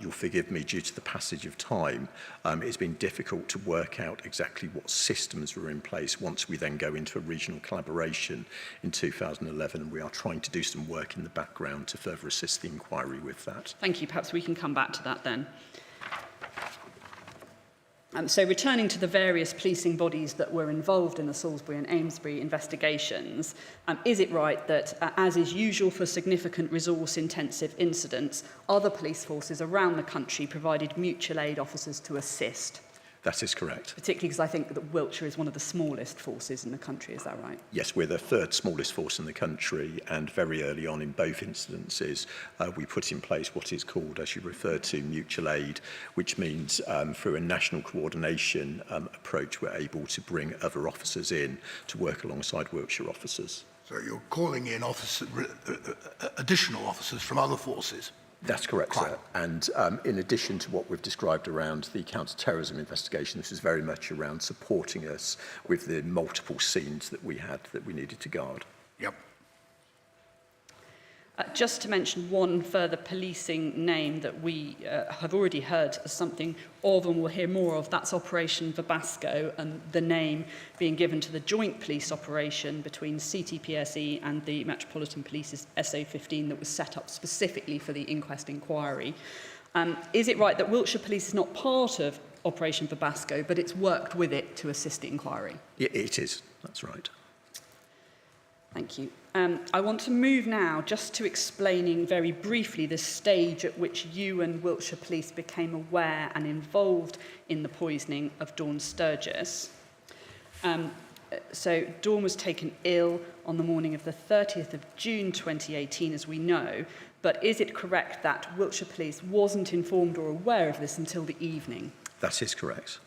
You'll forgive me, due to the passage of time, it's been difficult to work out exactly what systems were in place once we then go into a regional collaboration in 2011, and we are trying to do some work in the background to further assist the inquiry with that. Thank you. Perhaps we can come back to that then. So returning to the various policing bodies that were involved in the Salisbury and Amesbury investigations, is it right that, as is usual for significant resource-intensive incidents, other police forces around the country provided mutual aid officers to assist? That is correct. Particularly because I think that Wiltshire is one of the smallest forces in the country, is that right? Yes, we're the third smallest force in the country, and very early on in both incidences, we put in place what is called, as you referred to, mutual aid, which means through a national coordination approach, we're able to bring other officers in to work alongside Wiltshire officers. So you're calling in additional officers from other forces? That's correct, sir. And in addition to what we've described around the counter-terrorism investigation, this is very much around supporting us with the multiple scenes that we had that we needed to guard. Yep. Just to mention one further policing name that we have already heard something of and will hear more of, that's Operation Verbasco, and the name being given to the joint police operation between CTPSE and the Metropolitan Police's SA15 that was set up specifically for the inquest inquiry. Is it right that Wiltshire Police is not part of Operation Verbasco, but it's worked with it to assist the inquiry? It is, that's right. Thank you. I want to move now just to explaining very briefly the stage at which you and Wiltshire Police became aware and involved in the poisoning of Dawn Sturgess. So Dawn was taken ill on the morning of the 30th of June 2018, as we know, but is it correct that Wiltshire Police wasn't informed or aware of this until the evening? That is correct.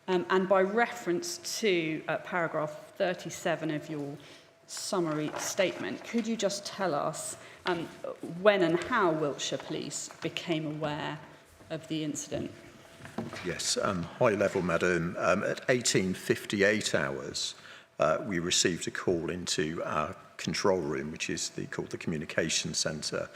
And by reference to paragraph 37 of your summary statement, could you just tell us when and how Wiltshire Police became aware of the incident? Yes, high level, Madam. At 18:58 hours, we received a call into our control room, which is called the communication centre,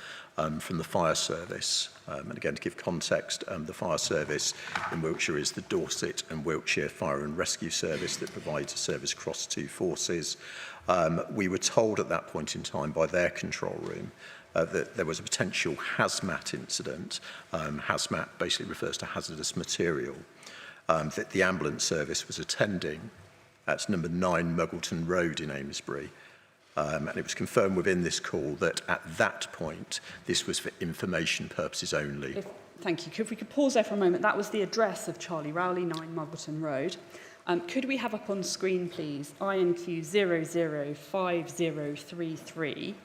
from the fire service. And again, to give context, the fire service in Wiltshire is the Dorset and Wiltshire Fire and Rescue Service that provides a service across two forces. We were told at that point in time by their control room that there was a potential hazmat incident. Hazmat basically refers to hazardous material, that the ambulance service was attending at number 9 Muggleton Road in Amesbury. And it was confirmed within this call that at that point, this was for information purposes only. Thank you. If we could pause there for a moment. That was the address of Charlie Rowley, 9 Muggleton Road. Could we have up on screen, please, INQ 005033.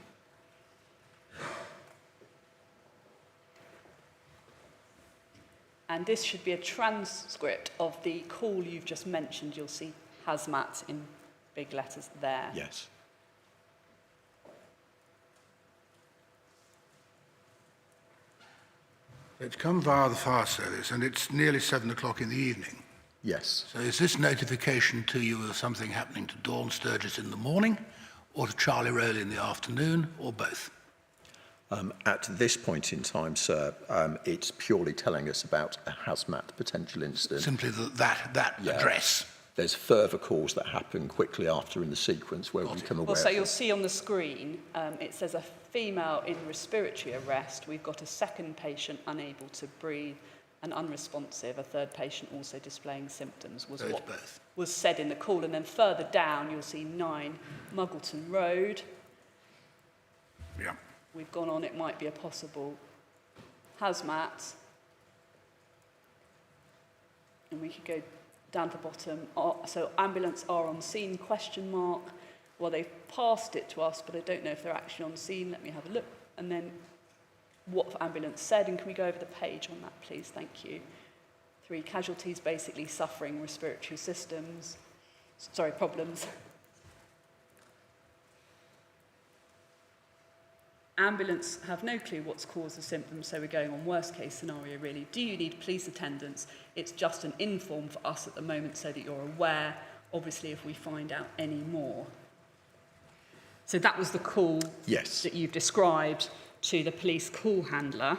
And this should be a transcript of the call you've just mentioned. You'll see hazmat in big letters there. Yes. It's come via the fire service, and it's nearly 7 o'clock in the evening. Yes. So is this notification to you of something happening to Dawn Sturgess in the morning, or to Charlie Rowley in the afternoon, or both? At this point in time, sir, it's purely telling us about a hazmat potential incident. Simply that Yeah. address. There's further calls that happen quickly after in the sequence where we become aware Well, so of you'll it. see on the screen, it says a female in respiratory arrest. We've got a second patient unable to breathe and unresponsive. A third patient also displaying symptoms was So it's what both. was said in the call. And then further down, you'll see 9 Muggleton Road. Yeah. We've gone on, it might be a possible hazmat. And we could go down to the bottom. So ambulance are on scene, question mark. Well, they've passed it to us, but I don't know if they're actually on scene. Let me have a look. And then what the ambulance said, and can we go over the page on that, please? Thank you. 3 casualties basically suffering respiratory problems. Ambulance have no clue what's caused the symptoms, so we're going on worst case scenario really. Do you need police attendance? It's just an inform for us at the moment so that you're aware, obviously, if we find out any more. So that was the call Yes. that you've described to the police call handler.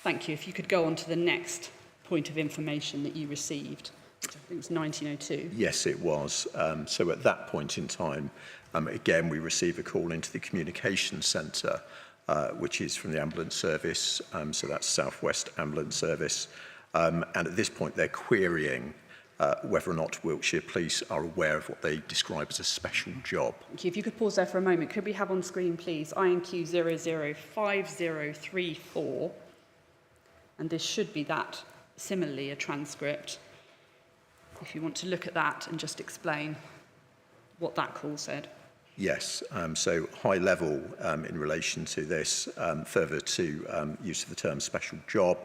Thank you. If you could go on to the next point of information that you received, which I think was 1902. Yes, it was. So at that point in time, again, we receive a call into the communications centre, which is from the ambulance service. So that's South West Ambulance Service. And at this point, they're querying whether or not Wiltshire Police are aware of what they describe as a special job. Thank you. If you could pause there for a moment. Could we have on screen, please, INQ 005034? And this should be that, similarly, a transcript. If you want to look at that and just explain what that call said. Yes, so high level in relation to this, further to use of the term special job.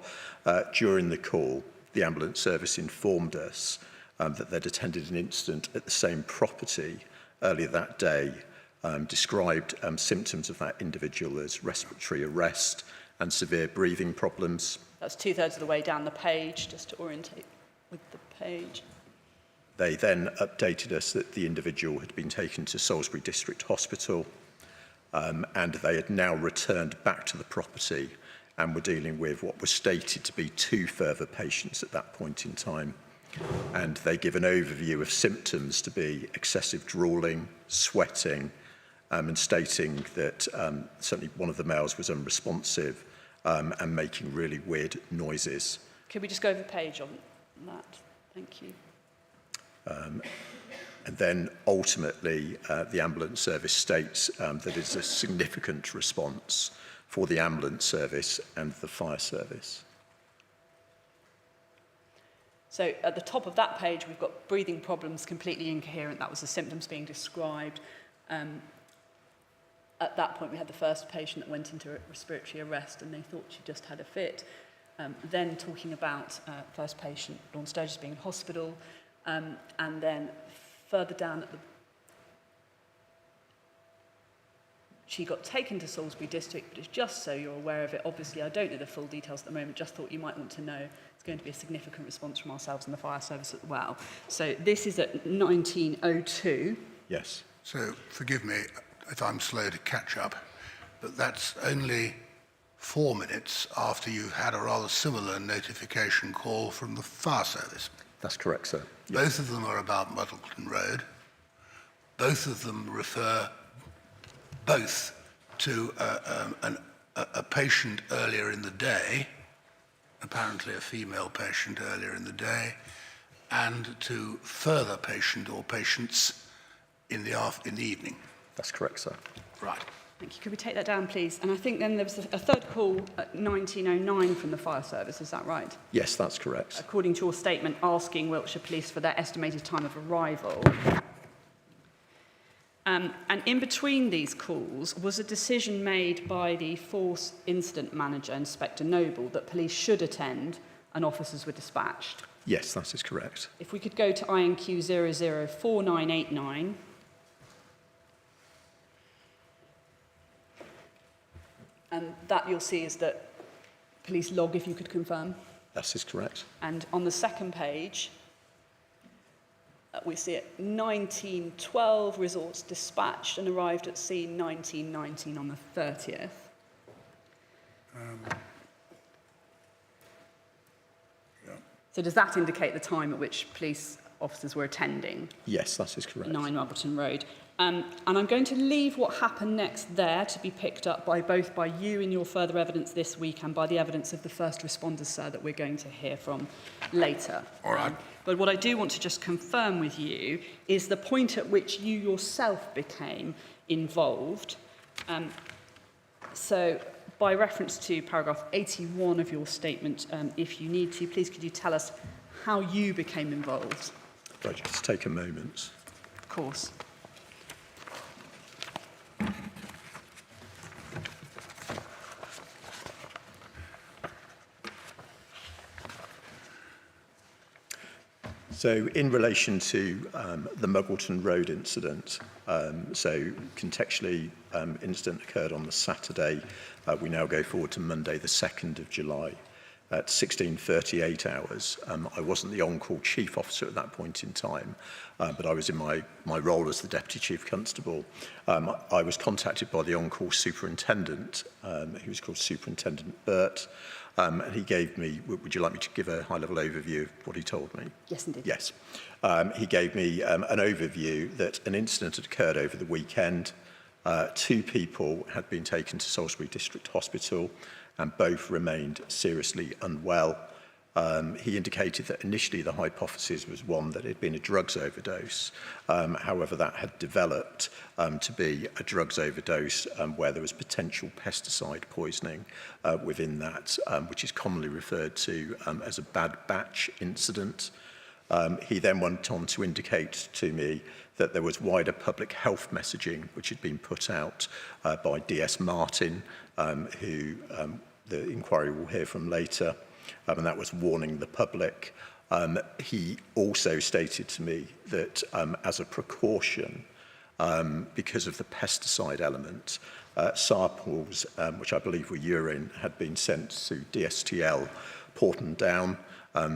During the call, the ambulance service informed us that they'd attended an incident at the same property earlier that day, described symptoms of that individual as respiratory arrest and severe breathing problems. That's 2/3 of the way down the page, just to orientate with the page. They then updated us that the individual had been taken to Salisbury District Hospital and they had now returned back to the property and were dealing with what was stated to be 2 further patients at that point in time. And they give an overview of symptoms to be excessive drooling, sweating, and stating that certainly one of the males was unresponsive and making really weird noises. Could we just go over the page on that? Thank you. And then ultimately, the ambulance service states that it's a significant response for the ambulance service and the fire service. So at the top of that page, we've got breathing problems, completely incoherent. That was the symptoms being described. At that point, we had the first patient that went into respiratory arrest and they thought she just had a fit. Then talking about first patient, Dawn Sturgess, being in hospital. And then further down at the... She got taken to Salisbury District, but it's just so you're aware of it. Obviously, I don't know the full details at the moment, just thought you might want to know. It's going to be a significant response from ourselves and the fire service as well. So this is at 1902. Yes. So forgive me if I'm slow to catch up, but that's only 4 minutes after you had a rather similar notification call from the fire service. That's correct, sir. Yes. Both of them are about Muggleton Road. Both of them refer both to a patient earlier in the day, apparently a female patient earlier in the day, and to further patient or patients in the evening. That's correct, sir. Right. Thank you. Could we take that down, please? And I think then there was a third call at 1909 from the fire service. Is that right? Yes, that's correct. According to your statement, asking Wiltshire Police for their estimated time of arrival. And in between these calls was a decision made by the Force Incident Manager, Inspector Noble, that police should attend and officers were dispatched. Yes, that is correct. If we could go to INQ 004989. And that you'll see is that police log, if you could confirm. That is correct. And on the second page, we see it 1912, resorts dispatched and arrived at scene 1919 on the 30th. So does that indicate the time at which police officers were attending Yes, that is correct. 9 Roberton Road? And I'm going to leave what happened next there to be picked up by both by you in your further evidence this week and by the evidence of the first responders, sir, that we're going to hear from later. All right. But what I do want to just confirm with you is the point at which you yourself became involved. So by reference to paragraph 81 of your statement, if you need to, please could you tell us how you became involved? If I just take a moment. Of course. So in relation to the Muggleton Road incident, so contextually, incident occurred on the Saturday. We now go forward to Monday, the 2nd of July at 16:38 hours. I wasn't the on-call chief officer at that point in time, but I was in my role as the deputy chief constable. I was contacted by the on-call superintendent, who was called Superintendent Burt, and he gave me, would you like me to give a high-level overview of what he told me? Yes, indeed. Yes. He gave me an overview that an incident had occurred over the weekend. 2 people had been taken to Salisbury District Hospital and both remained seriously unwell. He indicated that initially the hypothesis was one that it had been a drugs overdose. However, that had developed to be a drugs overdose where there was potential pesticide poisoning within that, which is commonly referred to as a bad batch incident. He then went on to indicate to me that there was wider public health messaging which had been put out by DS Martin, who the inquiry will hear from later, and that was warning the public. He also stated to me that as a precaution, because of the pesticide element, samples, which I believe were urine, had been sent to DSTL Porton Down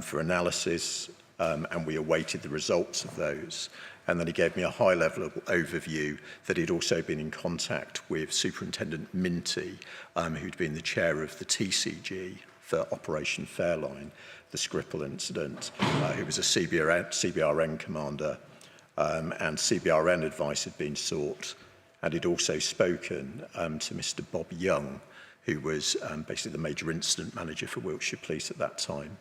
for analysis, and we awaited the results of those. And then he gave me a high-level overview that he'd also been in contact with Superintendent Minty, who'd been the chair of the TCG for Operation Fairline, the Skripal incident, who was a CBRN commander, and CBRN advice had been sought. And he'd also spoken to Mr. Bob Young, who was basically the major incident manager for Wiltshire Police at that time.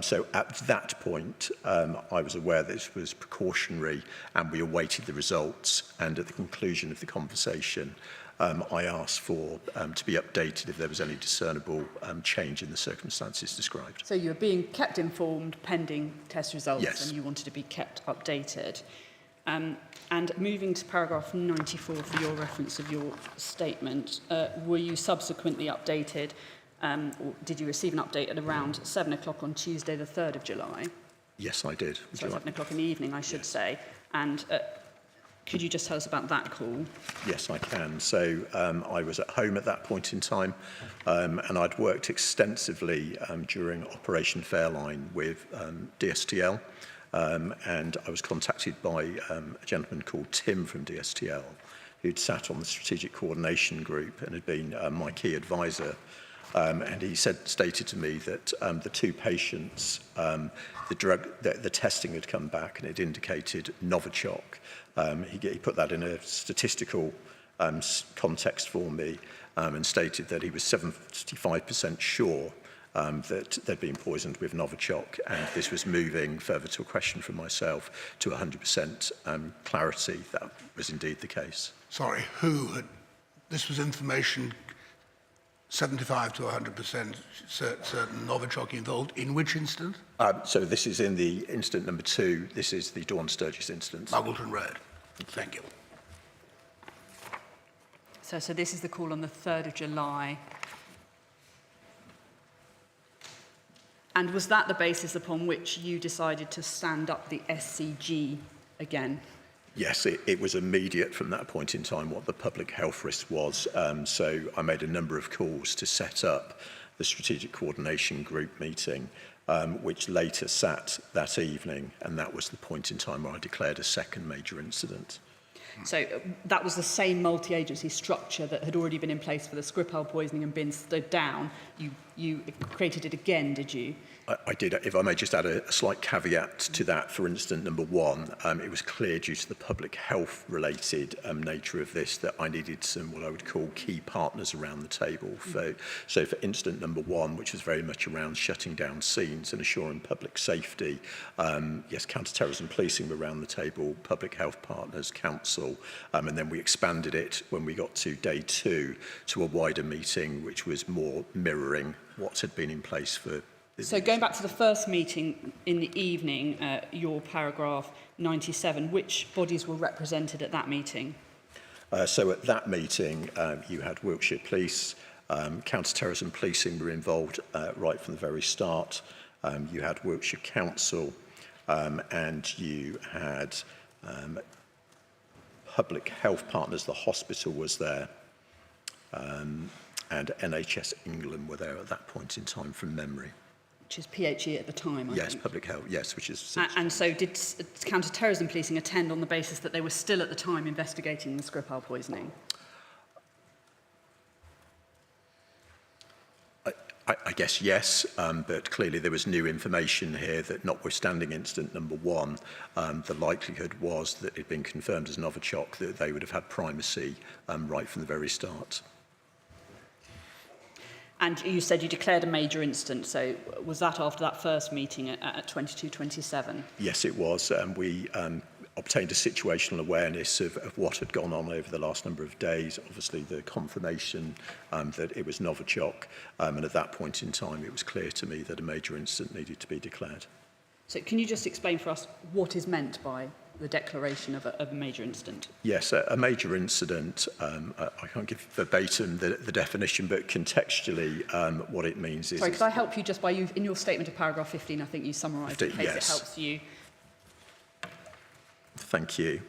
So at that point, I was aware this was precautionary and we awaited the results. And at the conclusion of the conversation, I asked for to be updated if there was any discernible change in the circumstances described. So you were being kept informed pending test results, Yes. and you wanted to be kept updated. And moving to paragraph 94 for your reference of your statement, were you subsequently updated, or did you receive an update at around 7 o'clock on Tuesday, the 3rd of July? Yes, I did. So 7 o'clock in the evening, I should say. And could you just tell us about that call? Yes, I can. So I was at home at that point in time, and I'd worked extensively during Operation Fairline with DSTL, and I was contacted by a gentleman called Tim from DSTL, who'd sat on the Strategic Coordination Group and had been my key advisor. And he stated to me that the 2 patients, the testing had come back and it indicated Novichok. He put that in a statistical context for me and stated that he was 75% sure that they'd been poisoned with Novichok, and this was moving further to a question from myself to 100% clarity that was indeed the case. Sorry, this was information 75 to 100% certain Novichok involved in which incident? So this is in the incident number 2. This is the Dawn Sturgess incident. Muggleton Road. Thank you. So this is the call on the 3rd of July. And was that the basis upon which you decided to stand up the SCG again? Yes, it was immediate from that point in time what the public health risk was. So I made a number of calls to set up the Strategic Coordination Group meeting, which later sat that evening, and that was the point in time where I declared a second major incident. So that was the same multi-agency structure that had already been in place for the Skripal poisoning and been stood down. You created it again, did you? I did. If I may just add a slight caveat to that, for incident number one, it was clear due to the public health related nature of this that I needed some what I would call key partners around the table. So for incident number one, which was very much around shutting down scenes and assuring public safety, yes, counter-terrorism policing were around the table, public health partners, council, and then we expanded it when we got to day two to a wider meeting, which was more mirroring what had been in place for. So going back to the first meeting in the evening, your paragraph 97, which bodies were represented at that meeting? So at that meeting, you had Wiltshire Police, counter-terrorism policing were involved right from the very start. You had Wiltshire Council, and you had public health partners, the hospital was there, and NHS England were there at that point in time from memory. Which is PHE at the time, I Yes, think. public health, yes, which is... And so did counter-terrorism policing attend on the basis that they were still at the time investigating the Skripal poisoning? I guess yes, but clearly there was new information here that notwithstanding incident number one, the likelihood was that it had been confirmed as Novichok that they would have had primacy right from the very start. And you said you declared a major incident, so was that after that first meeting at 22:27? Yes, it was. We obtained a situational awareness of what had gone on over the last number of days, obviously the confirmation that it was Novichok, and at that point in time it was clear to me that a major incident needed to be declared. So can you just explain for us what is meant by the declaration of a major incident? Yes, a major incident, I can't give verbatim the definition, but contextually what it means is... Sorry, could I help you just by you, in your statement of paragraph 15, I think you summarised it in case yes. it helps you. Thank you.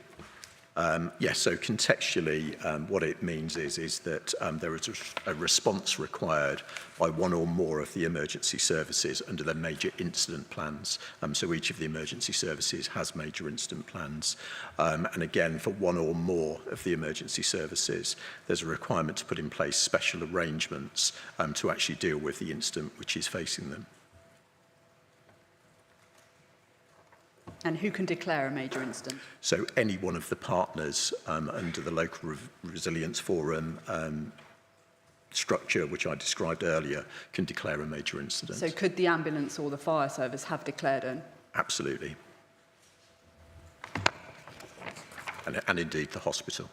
Yes, so contextually, what it means is that there is a response required by one or more of the emergency services under their major incident plans. So each of the emergency services has major incident plans. And again, for one or more of the emergency services, there's a requirement to put in place special arrangements to actually deal with the incident which is facing them. And who can declare a major incident? So any one of the partners under the Local Resilience Forum structure, which I described earlier, can declare a major incident. So could the ambulance or the fire service have declared an? Absolutely. And indeed the hospital.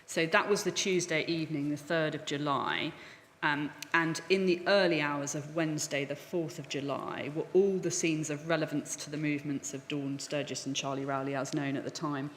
So that was the Tuesday evening, the 3rd of July. And in the early hours of Wednesday, the 4th of July, were all the scenes of relevance to the movements of Dawn Sturgess and Charlie Rowley, as known at the time,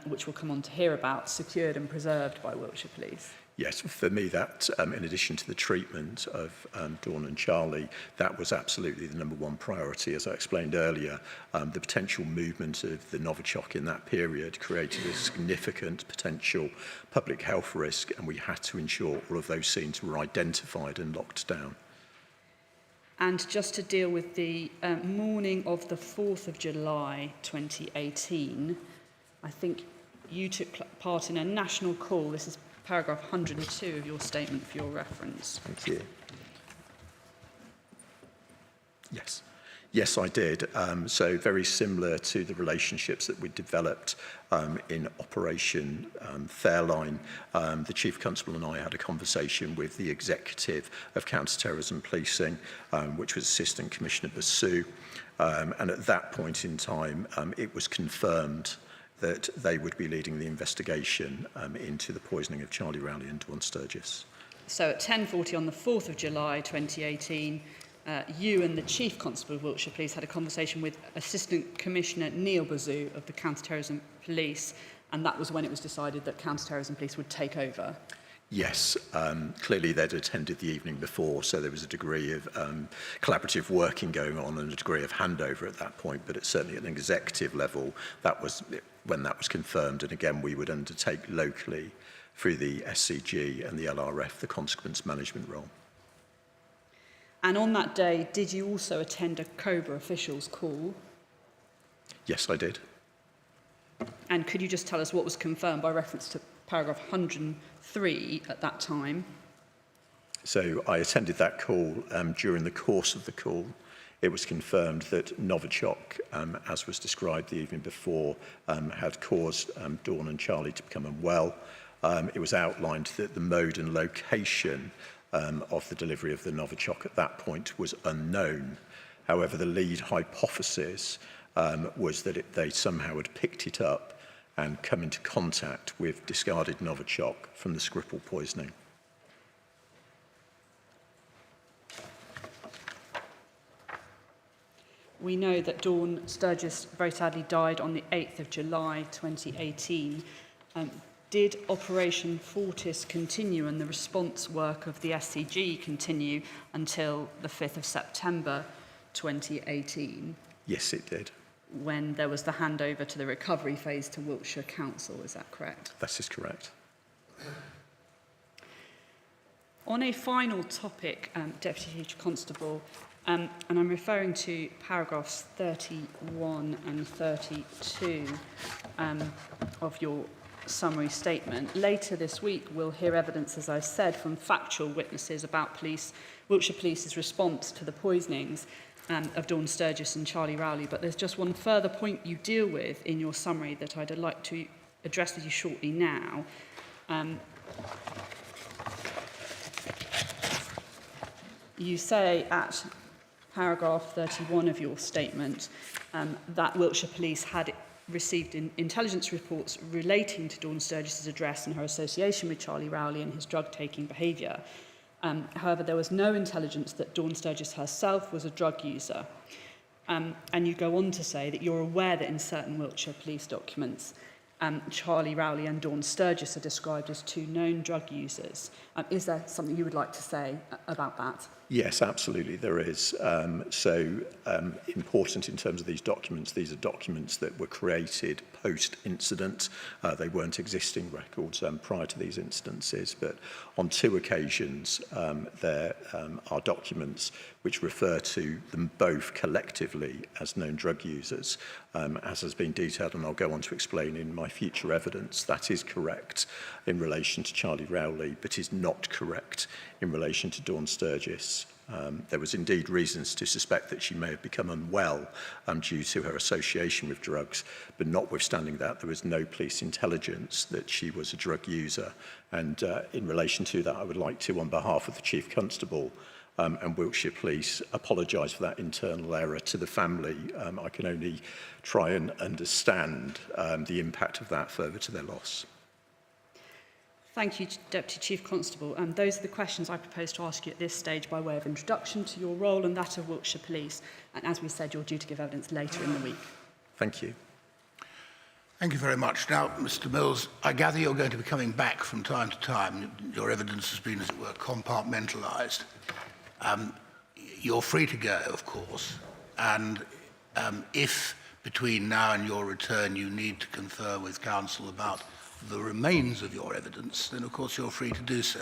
which we'll come on to hear about, secured and preserved by Wiltshire Police? Yes, for me that, in addition to the treatment of Dawn and Charlie, that was absolutely the number one priority. As I explained earlier, the potential movement of the Novichok in that period created a significant potential public health risk, and we had to ensure all of those scenes were identified and locked down. And just to deal with the morning of the 4th of July 2018, I think you took part in a national call. This is paragraph 102 of your statement for your reference. Thank you. Yes. Yes, I did. So very similar to the relationships that we developed in Operation Fairline, the Chief Constable and I had a conversation with the Executive of Counter-Terrorism Policing, which was Assistant Commissioner Basu, and at that point in time it was confirmed that they would be leading the investigation into the poisoning of Charlie Rowley and Dawn Sturgess. So at 10:40 on the 4th of July 2018, you and the Chief Constable of Wiltshire Police had a conversation with Assistant Commissioner Neil Basu of the Counter-Terrorism Police, and that was when it was decided that Counter-Terrorism Police would take over. Yes, clearly they'd attended the evening before, so there was a degree of collaborative working going on and a degree of handover at that point, but it's certainly at an executive level, that was when that was confirmed, and again we would undertake locally through the SCG and the LRF, the consequence management role. And on that day, did you also attend a COBRA officials call? Yes, I did. And could you just tell us what was confirmed by reference to paragraph 103 at that time? So I attended that call. During the course of the call, it was confirmed that Novichok, as was described the evening before, had caused Dawn and Charlie to become unwell. It was outlined that the mode and location of the delivery of the Novichok at that point was unknown. However, the lead hypothesis was that they somehow had picked it up and come into contact with discarded Novichok from the Skripal poisoning. We know that Dawn Sturgess very sadly died on the 8th of July 2018. Did Operation Fortis continue and the response work of the SCG continue until the 5th of September 2018? Yes, it did. When there was the handover to the recovery phase to Wiltshire Council, is that correct? That is correct. On a final topic, Deputy Chief Constable, and I'm referring to paragraphs 31 and 32 of your summary statement. Later this week, we'll hear evidence, as I said, from factual witnesses about Wiltshire Police's response to the poisonings of Dawn Sturgess and Charlie Rowley. But there's just one further point you deal with in your summary that I'd like to address with you shortly now. You say at paragraph 31 of your statement that Wiltshire Police had received intelligence reports relating to Dawn Sturgess's address and her association with Charlie Rowley and his drug-taking behaviour. However, there was no intelligence that Dawn Sturgess herself was a drug user. And you go on to say that you're aware that in certain Wiltshire Police documents, Charlie Rowley and Dawn Sturgess are described as two known drug users. Is there something you would like to say about that? Yes, absolutely, there is. Important in terms of these are documents that were created post-incident. They weren't existing records prior to these incidences, but on two occasions there are documents which refer to them both collectively as known drug users, as has been detailed, and I'll go on to explain in my future evidence. That is correct in relation to Charlie Rowley, but is not correct in relation to Dawn Sturgess. There was indeed reasons to suspect that she may have become unwell due to her association with drugs, but notwithstanding that, there was no police intelligence that she was a drug user. And in relation to that, I would like to, on behalf of the Chief Constable and Wiltshire Police, apologise for that internal error to the family. I can only try and understand the impact of that further to their loss. Thank you, Deputy Chief Constable. Those are the questions I propose to ask you at this stage by way of introduction to your role and that of Wiltshire Police. And as we said, you're due to give evidence later in the week. Thank you. Thank you very much. Now, Mr. Mills, I gather you're going to be coming back from time to time. Your evidence has been, as it were, compartmentalised. You're free to go, of course, and if between now and your return you need to confer with counsel about the remains of your evidence, then of course you're free to do so.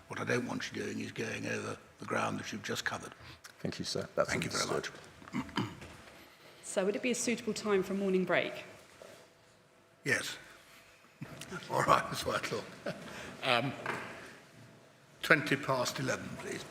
What I don't want you doing is going over the ground that you've just covered. Thank you, sir. That's Thank you very much. So would it be a suitable time for a morning break? Yes. All right, that's what I thought. 20 past 11, please.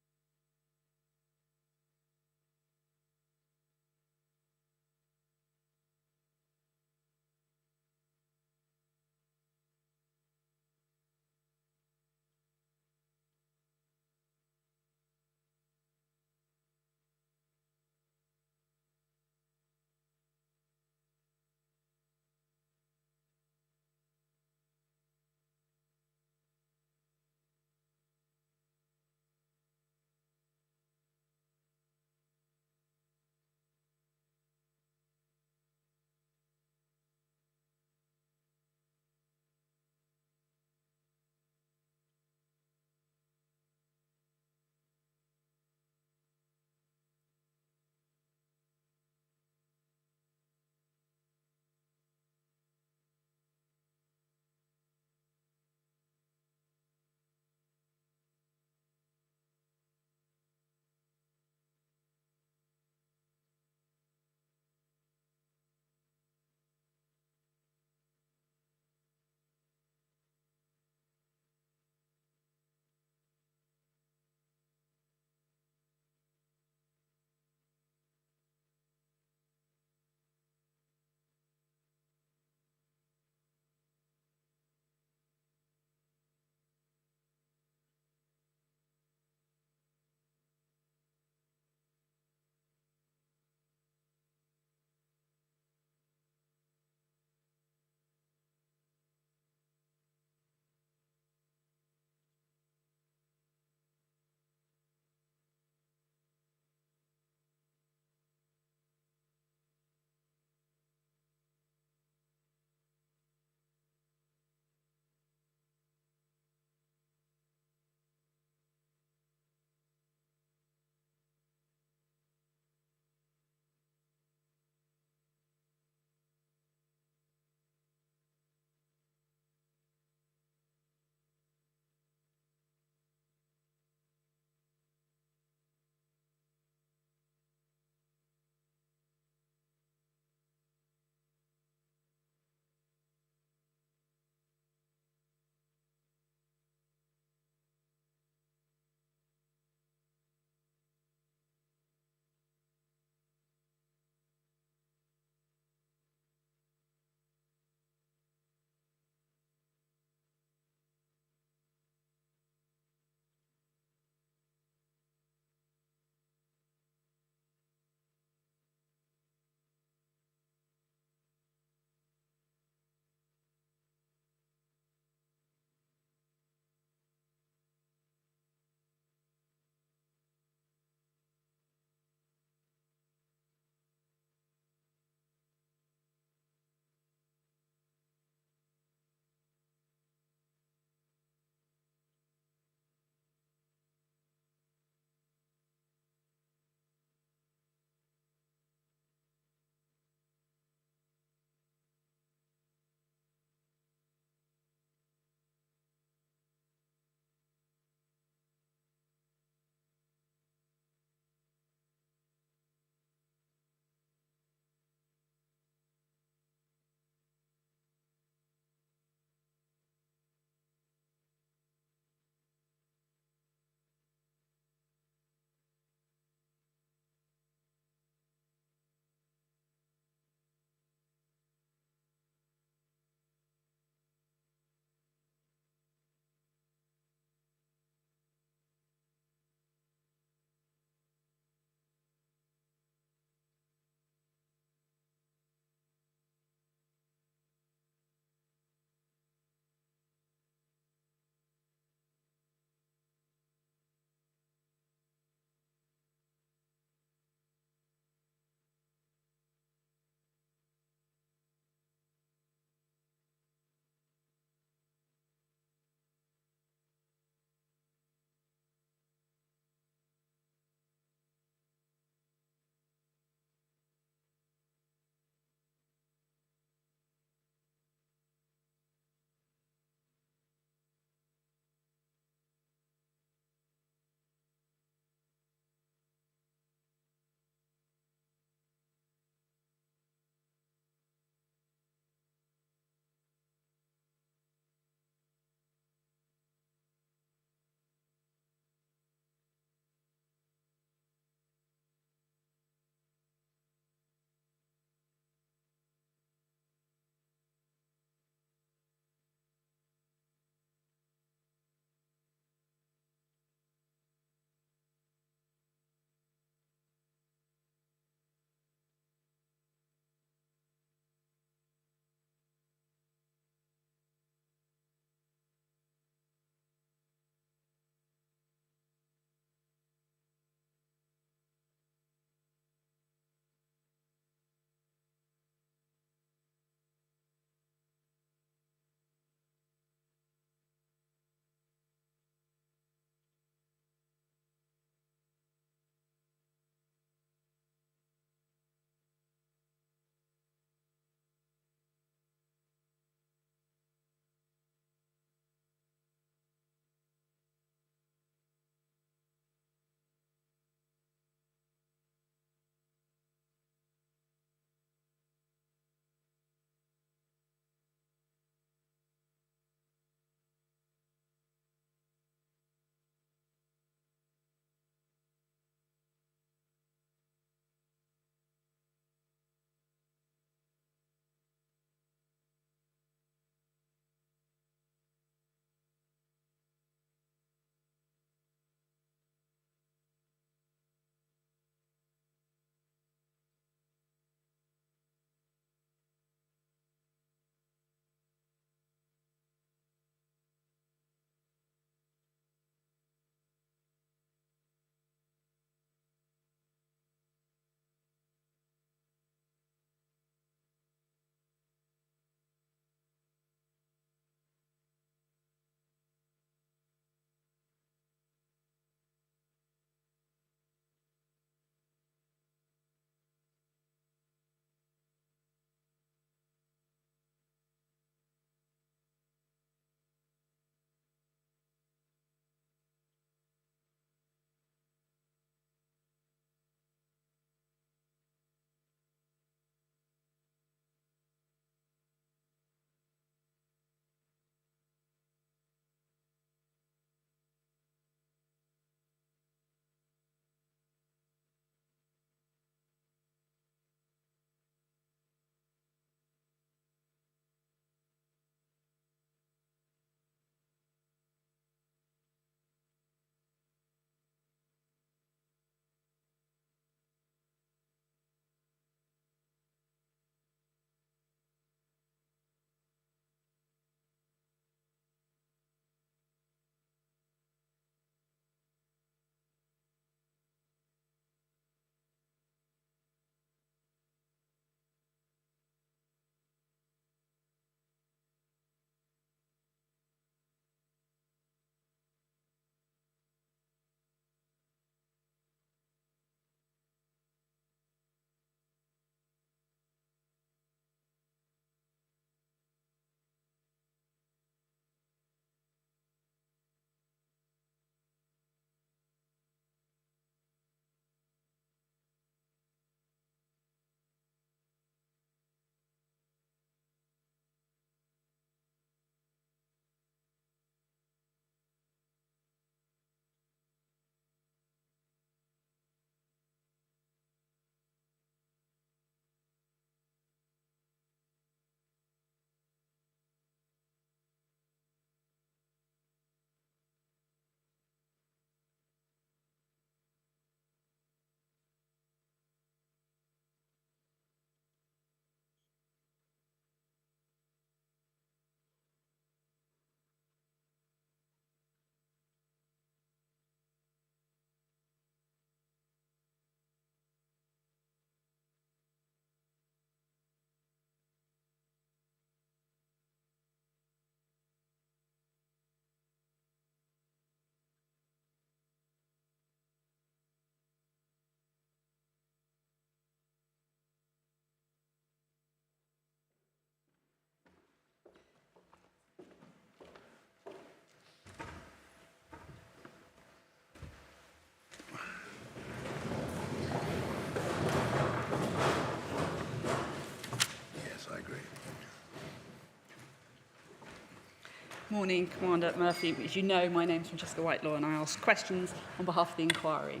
Morning, Commander Murphy. As you know, my name's Francesca Whitelaw and I ask questions on behalf of the inquiry.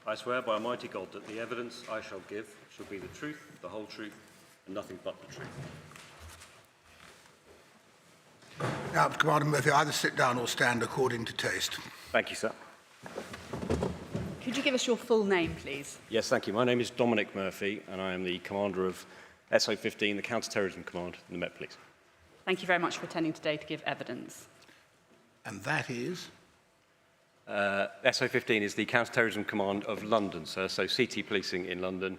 I swear by Almighty God that the evidence I shall give shall be the truth, the whole truth, and nothing but the truth. Now, Commander Murphy, either sit down or stand according to taste. Thank you, sir. Could you give us your full name, please? Yes, thank you. My name is Dominic Murphy, and I am the commander of SO15, the Counter-Terrorism Command in the Met Police. Thank you very much for attending today to give evidence. And that is? SO15 is the Counter-Terrorism Command of London, sir, so CT policing in London.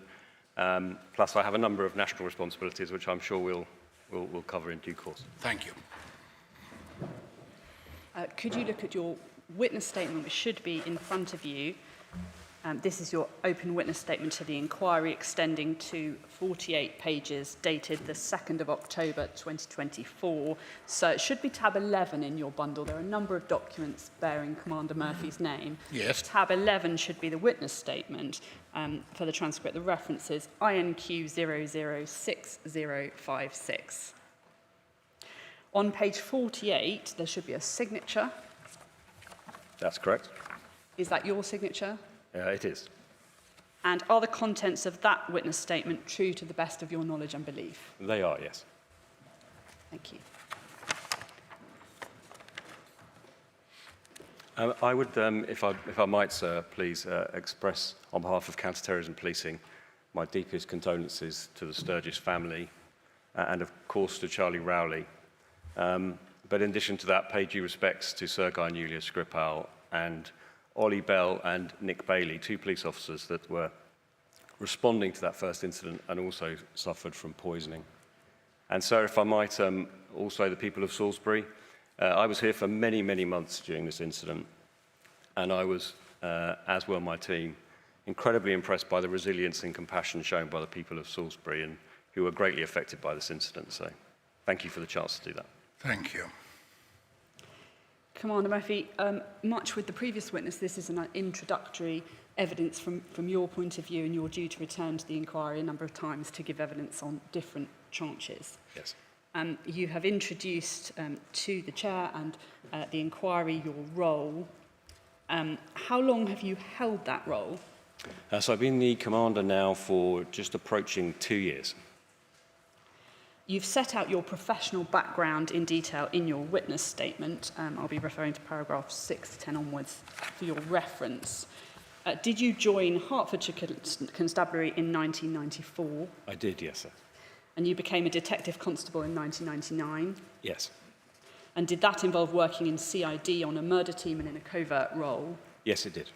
Plus, I have a number of national responsibilities, which I'm sure we'll cover in due course. Thank you. Could you look at your witness statement, which should be in front of you? This is your open witness statement to the inquiry, extending to 48 pages, dated the 2nd of October 2024. So it should be tab 11 in your bundle. There are a number of documents bearing Commander Murphy's name. Yes. Tab 11 should be the witness statement. For the transcript, the reference is INQ 006056. On page 48, there should be a signature. That's correct. Is that your signature? It is. And are the contents of that witness statement true to the best of your knowledge and belief? They are, yes. Thank you. I would, if I might, sir, please express on behalf of Counter-Terrorism Policing my deepest condolences to the Sturgess family and, of course, to Charlie Rowley. But in addition to that, pay due respects to Sergei and Yulia Skripal and Ollie Bell and Nick Bailey, 2 police officers that were responding to that first incident and also suffered from poisoning. And sir, if I might, also the people of Salisbury. I was here for many, many months during this incident, and I was, as well my team, incredibly impressed by the resilience and compassion shown by the people of Salisbury and who were greatly affected by this incident. So thank you for the chance to do that. Thank you. Commander Murphy, much with the previous witness, this is an introductory evidence from your point of view, and you're due to return to the inquiry a number of times to give evidence on different tranches. Yes. You have introduced to the chair and the inquiry your role. How long have you held that role? So I've been the commander now for just approaching 2 years. You've set out your professional background in detail in your witness statement. I'll be referring to paragraphs 6 to 10 onwards for your reference. Did you join Hertfordshire Constabulary in 1994? I did, yes, sir. And you became a detective constable in 1999? Yes. And did that involve working in CID on a murder team and in a covert role? Yes, it did.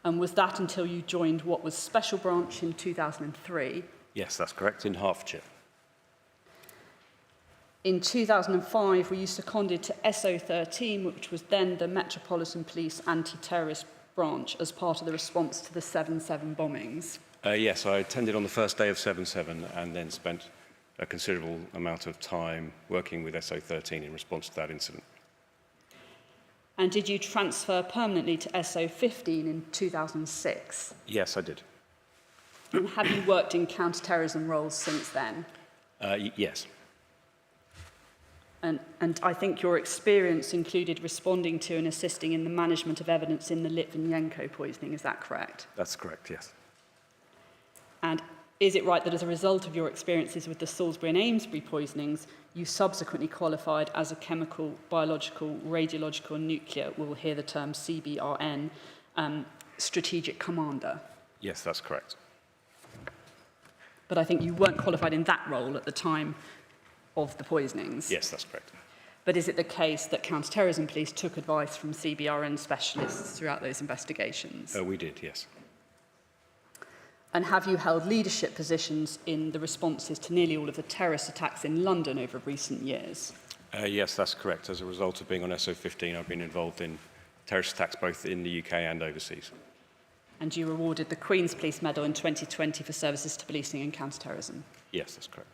And was that until you joined what was Special Branch in 2003? Yes, that's correct, in Hertfordshire. In 2005, were you seconded to SO13, which was then the Metropolitan Police Anti-Terrorist Branch, as part of the response to the 7/7 bombings? Yes, I attended on the first day of 7/7 and then spent a considerable amount of time working with SO13 in response to that incident. And did you transfer permanently to SO15 in 2006? Yes, I did. And have you worked in counter-terrorism roles since then? Yes. And I think your experience included responding to and assisting in the management of evidence in the Litvinenko poisoning, is that correct? That's correct, yes. And is it right that as a result of your experiences with the Salisbury and Amesbury poisonings, you subsequently qualified as a chemical, biological, radiological, and nuclear, we'll hear the term CBRN, strategic commander? Yes, that's correct. But I think you weren't qualified in that role at the time of the poisonings. Yes, that's correct. But is it the case that counter-terrorism police took advice from CBRN specialists throughout those investigations? We did, yes. And have you held leadership positions in the responses to nearly all of the terrorist attacks in London over recent years? Yes, that's correct. As a result of being on SO15, I've been involved in terrorist attacks both in the UK and overseas. And you were awarded the Queen's Police Medal in 2020 for services to policing and counter-terrorism? Yes, that's correct.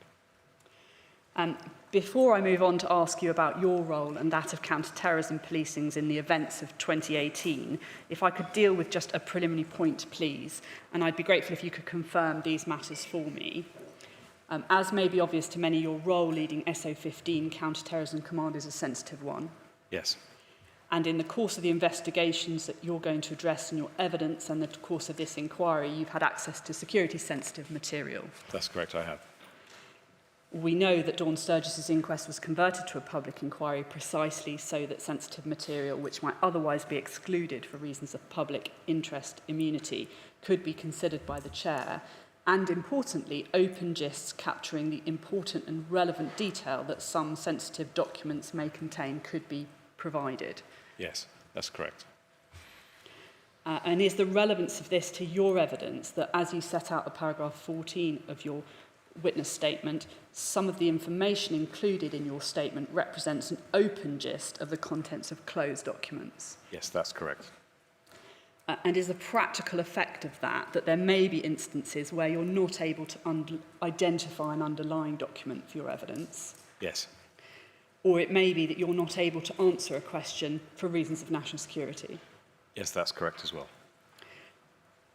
Before I move on to ask you about your role and that of counter-terrorism policings in the events of 2018, if I could deal with just a preliminary point, please, and I'd be grateful if you could confirm these matters for me. As may be obvious to many, your role leading SO15 counter-terrorism command is a sensitive one. Yes. And in the course of the investigations that you're going to address in your evidence and the course of this inquiry, you've had access to security-sensitive material. That's correct, I have. We know that Dawn Sturgess's inquest was converted to a public inquiry precisely so that sensitive material, which might otherwise be excluded for reasons of public interest immunity, could be considered by the chair, and importantly, open gists capturing the important and relevant detail that some sensitive documents may contain could be provided. Yes, that's correct. And is the relevance of this to your evidence that, as you set out at paragraph 14 of your witness statement, some of the information included in your statement represents an open gist of the contents of closed documents? Yes, that's correct. And is the practical effect of that there may be instances where you're not able to identify an underlying document for your evidence? Yes. Or it may be that you're not able to answer a question for reasons of national security? Yes, that's correct as well.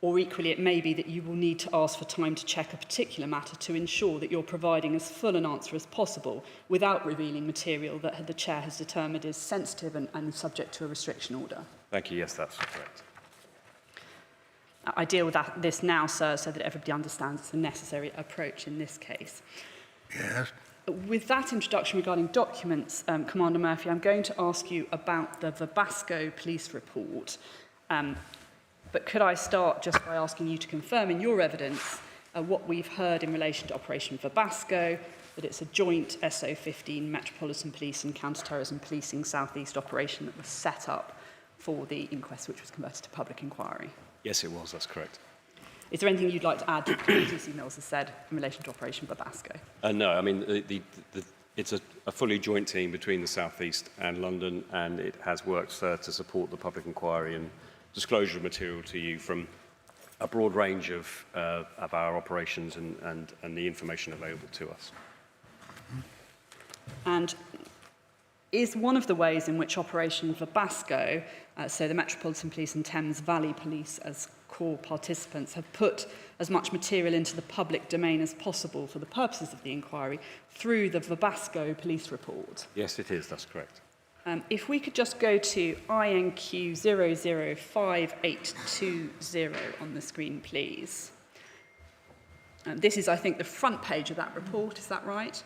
Or equally, it may be that you will need to ask for time to check a particular matter to ensure that you're providing as full an answer as possible without revealing material that the chair has determined is sensitive and subject to a restriction order. Thank you. Yes, that's correct. I deal with this now, sir, so that everybody understands it's a necessary approach in this case. Yes. With that introduction regarding documents, Commander Murphy, I'm going to ask you about the Verbasco police report. But could I start just by asking you to confirm in your evidence what we've heard in relation to Operation Verbasco, that it's a joint SO15 Metropolitan Police and Counter-Terrorism Policing South East operation that was set up for the inquest which was converted to public inquiry? Yes, it was. That's correct. Is there anything you'd like to add to what DC Mills has said in relation to Operation Verbasco? No, I mean, it's a fully joint team between the South East and London, and it has worked to support the public inquiry and disclosure of material to you from a broad range of our operations and the information available to us. And is one of the ways in which Operation Verbasco, so the Metropolitan Police and Thames Valley Police as core participants, have put as much material into the public domain as possible for the purposes of the inquiry through the Verbasco police report? Yes, it is. That's correct. If we could just go to INQ 005820 on the screen, please. This is, I think, the front page of that report. Is that right?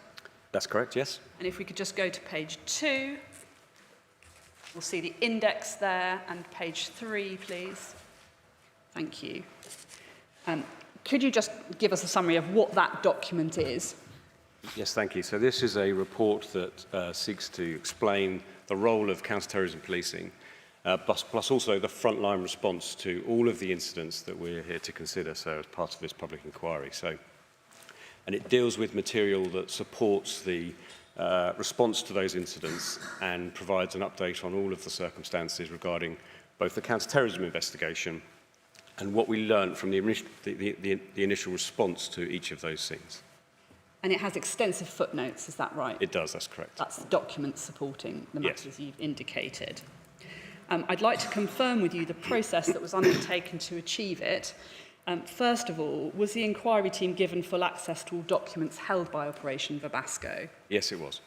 That's correct, yes. And if we could just go to page 2, we'll see the index there, and page 3, please. Thank you. Could you just give us a summary of what that document is? Yes, thank you. So this is a report that seeks to explain the role of counter-terrorism policing, plus also the frontline response to all of the incidents that we're here to consider, so as part of this public inquiry. And it deals with material that supports the response to those incidents and provides an update on all of the circumstances regarding both the counter-terrorism investigation and what we learned from the initial response to each of those scenes. And it has extensive footnotes, is that right? It does, that's correct. That's the documents supporting the matters Yes. you've indicated. I'd like to confirm with you the process that was undertaken to achieve it. First of all, was the inquiry team given full access to all documents held by Operation Verbasco? Yes, it was.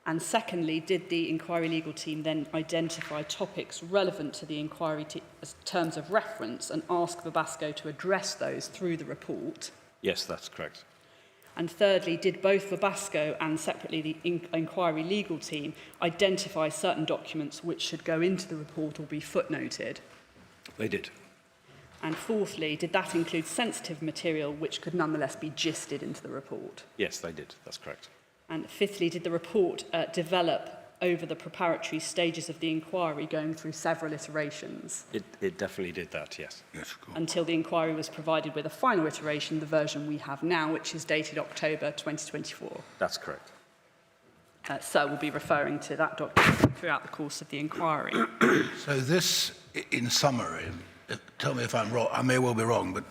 And secondly, did the inquiry legal team then identify topics relevant to the inquiry as terms of reference and ask Verbasco to address those through the report? Yes, that's correct. And thirdly, did both Verbasco and separately the inquiry legal team identify certain documents which should go into the report or be footnoted? They did. And fourthly, did that include sensitive material which could nonetheless be gisted into the report? Yes, they did. That's correct. And fifthly, did the report develop over the preparatory stages of the inquiry, going through several iterations? It definitely did that, yes. Yes, of course. Until the inquiry was provided with a final iteration, the version we have now, which is dated October 2024. That's correct. So we'll be referring to that document throughout the course of the inquiry. So this, in summary, tell me if I'm wrong, I may well be wrong, but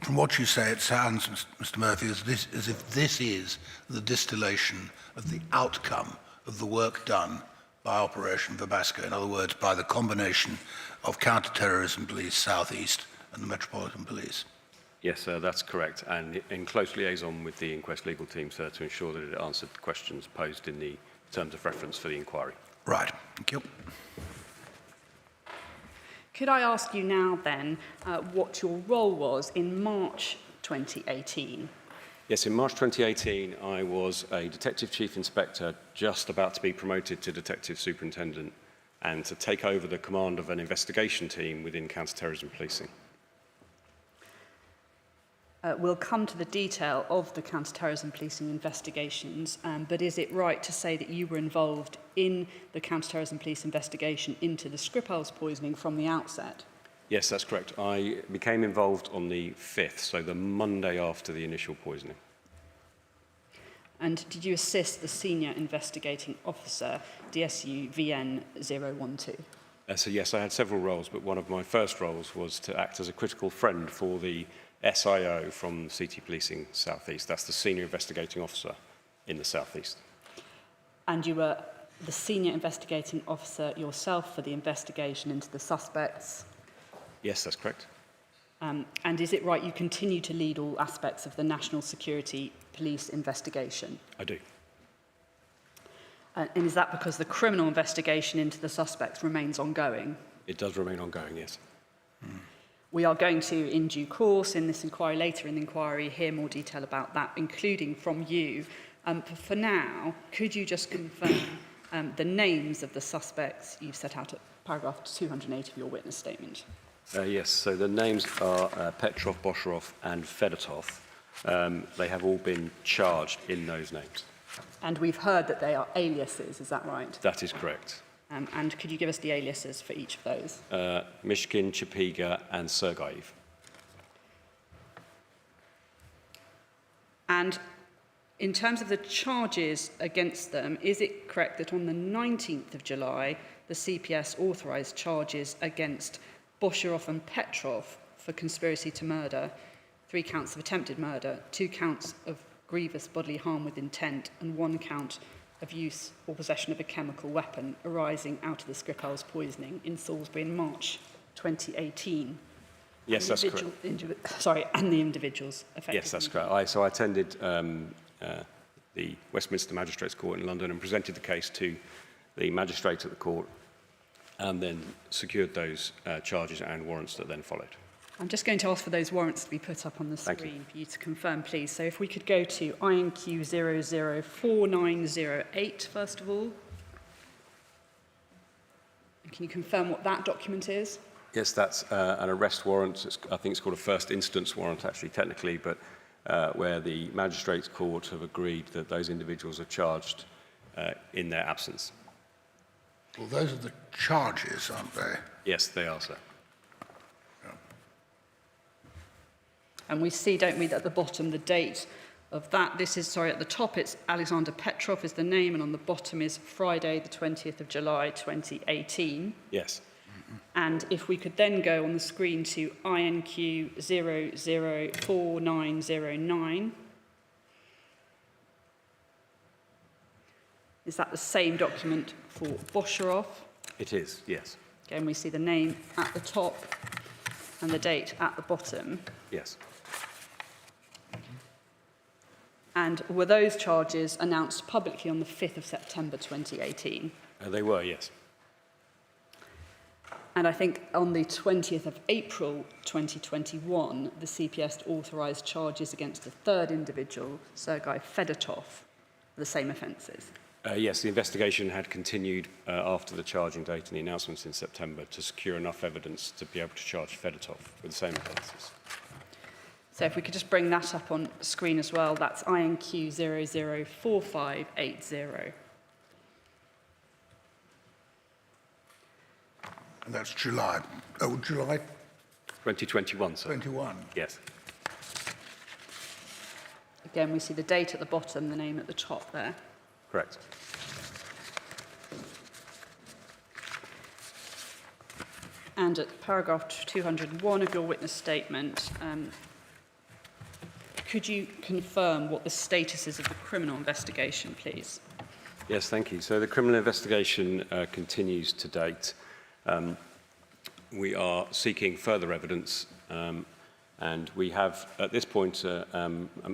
from what you say, it sounds, Mr. Murphy, as if this is the distillation of the outcome of the work done by Operation Verbasco. In other words, by the combination of counter-terrorism police South East and the Metropolitan Police. Yes, sir, that's correct. And in close liaison with the inquest legal team, sir, to ensure that it answered the questions posed in the terms of reference for the inquiry. Right. Thank you. Could I ask you now then what your role was in March 2018? Yes, in March 2018, I was a Detective Chief Inspector just about to be promoted to Detective Superintendent and to take over the command of an investigation team within counter-terrorism policing. We'll come to the detail of the counter-terrorism policing investigations, but is it right to say that you were involved in the counter-terrorism police investigation into the Skripal's poisoning from the outset? Yes, that's correct. I became involved on the 5th, so the Monday after the initial poisoning. And did you assist the senior investigating officer, DSU VN 012? So yes, I had several roles, but one of my first roles was to act as a critical friend for the SIO from CT Policing South East. That's the senior investigating officer in the South East. And you were the senior investigating officer yourself for the investigation into the suspects? Yes, that's correct. And is it right you continue to lead all aspects of the National Security Police investigation? I do. And is that because the criminal investigation into the suspects remains ongoing? It does remain ongoing, yes. We are going to, in due course, in this inquiry, later in the inquiry, hear more detail about that, including from you. But for now, could you just confirm the names of the suspects you've set out at paragraph 208 of your witness statement? Yes, so the names are Petrov, Bosharov and Fedotov. They have all been charged in those names. And we've heard that they are aliases, is that right? That is correct. And could you give us the aliases for each of those? Mishkin, Chapiga and Sergeyev. And in terms of the charges against them, is it correct that on the 19th of July, the CPS authorised charges against Bosharov and Petrov for conspiracy to murder, 3 counts of attempted murder, 2 counts of grievous bodily harm with intent, and 1 count of use or possession of a chemical weapon arising out of the Skripal's poisoning in Salisbury in March 2018? Yes, that's correct. And the individuals affected. Yes, that's correct. I attended the Westminster Magistrates Court in London and presented the case to the magistrate at the court and then secured those charges and warrants that then followed. I'm just going to ask for those warrants to be put up on the screen for you to confirm, please. So if we could go to INQ 004908, first of all. And can you confirm what that document is? Yes, that's an arrest warrant. I think it's called a first instance warrant, actually, technically, but where the magistrates court have agreed that those individuals are charged in their absence. Well, those are the charges, aren't they? Yes, they are, sir. And we see, don't we, that at the bottom, the date of that. This is, sorry, at the top, it's Alexander Petrov is the name, and on the bottom is Friday, the 20th of July, 2018. Yes. And if we could then go on the screen to INQ 004909. Is that the same document for Bosharov? It is, yes. Again, we see the name at the top and the date at the bottom. Yes. And were those charges announced publicly on the 5th of September 2018? They were, yes. And I think on the 20th of April 2021, the CPS authorised charges against a third individual, Sergei Fedotov, for the same offences. Yes, the investigation had continued after the charging date and the announcements in September to secure enough evidence to be able to charge Fedotov with the same offences. So if we could just bring that up on screen as well, that's INQ 004580. And that's July. Oh, July 2021, sir. 21. Yes. Again, we see the date at the bottom, the name at the top there. Correct. And at paragraph 201 of your witness statement, could you confirm what the status is of the criminal investigation, please? Yes, thank you. So the criminal investigation continues to date. We are seeking further evidence And we have, at this point,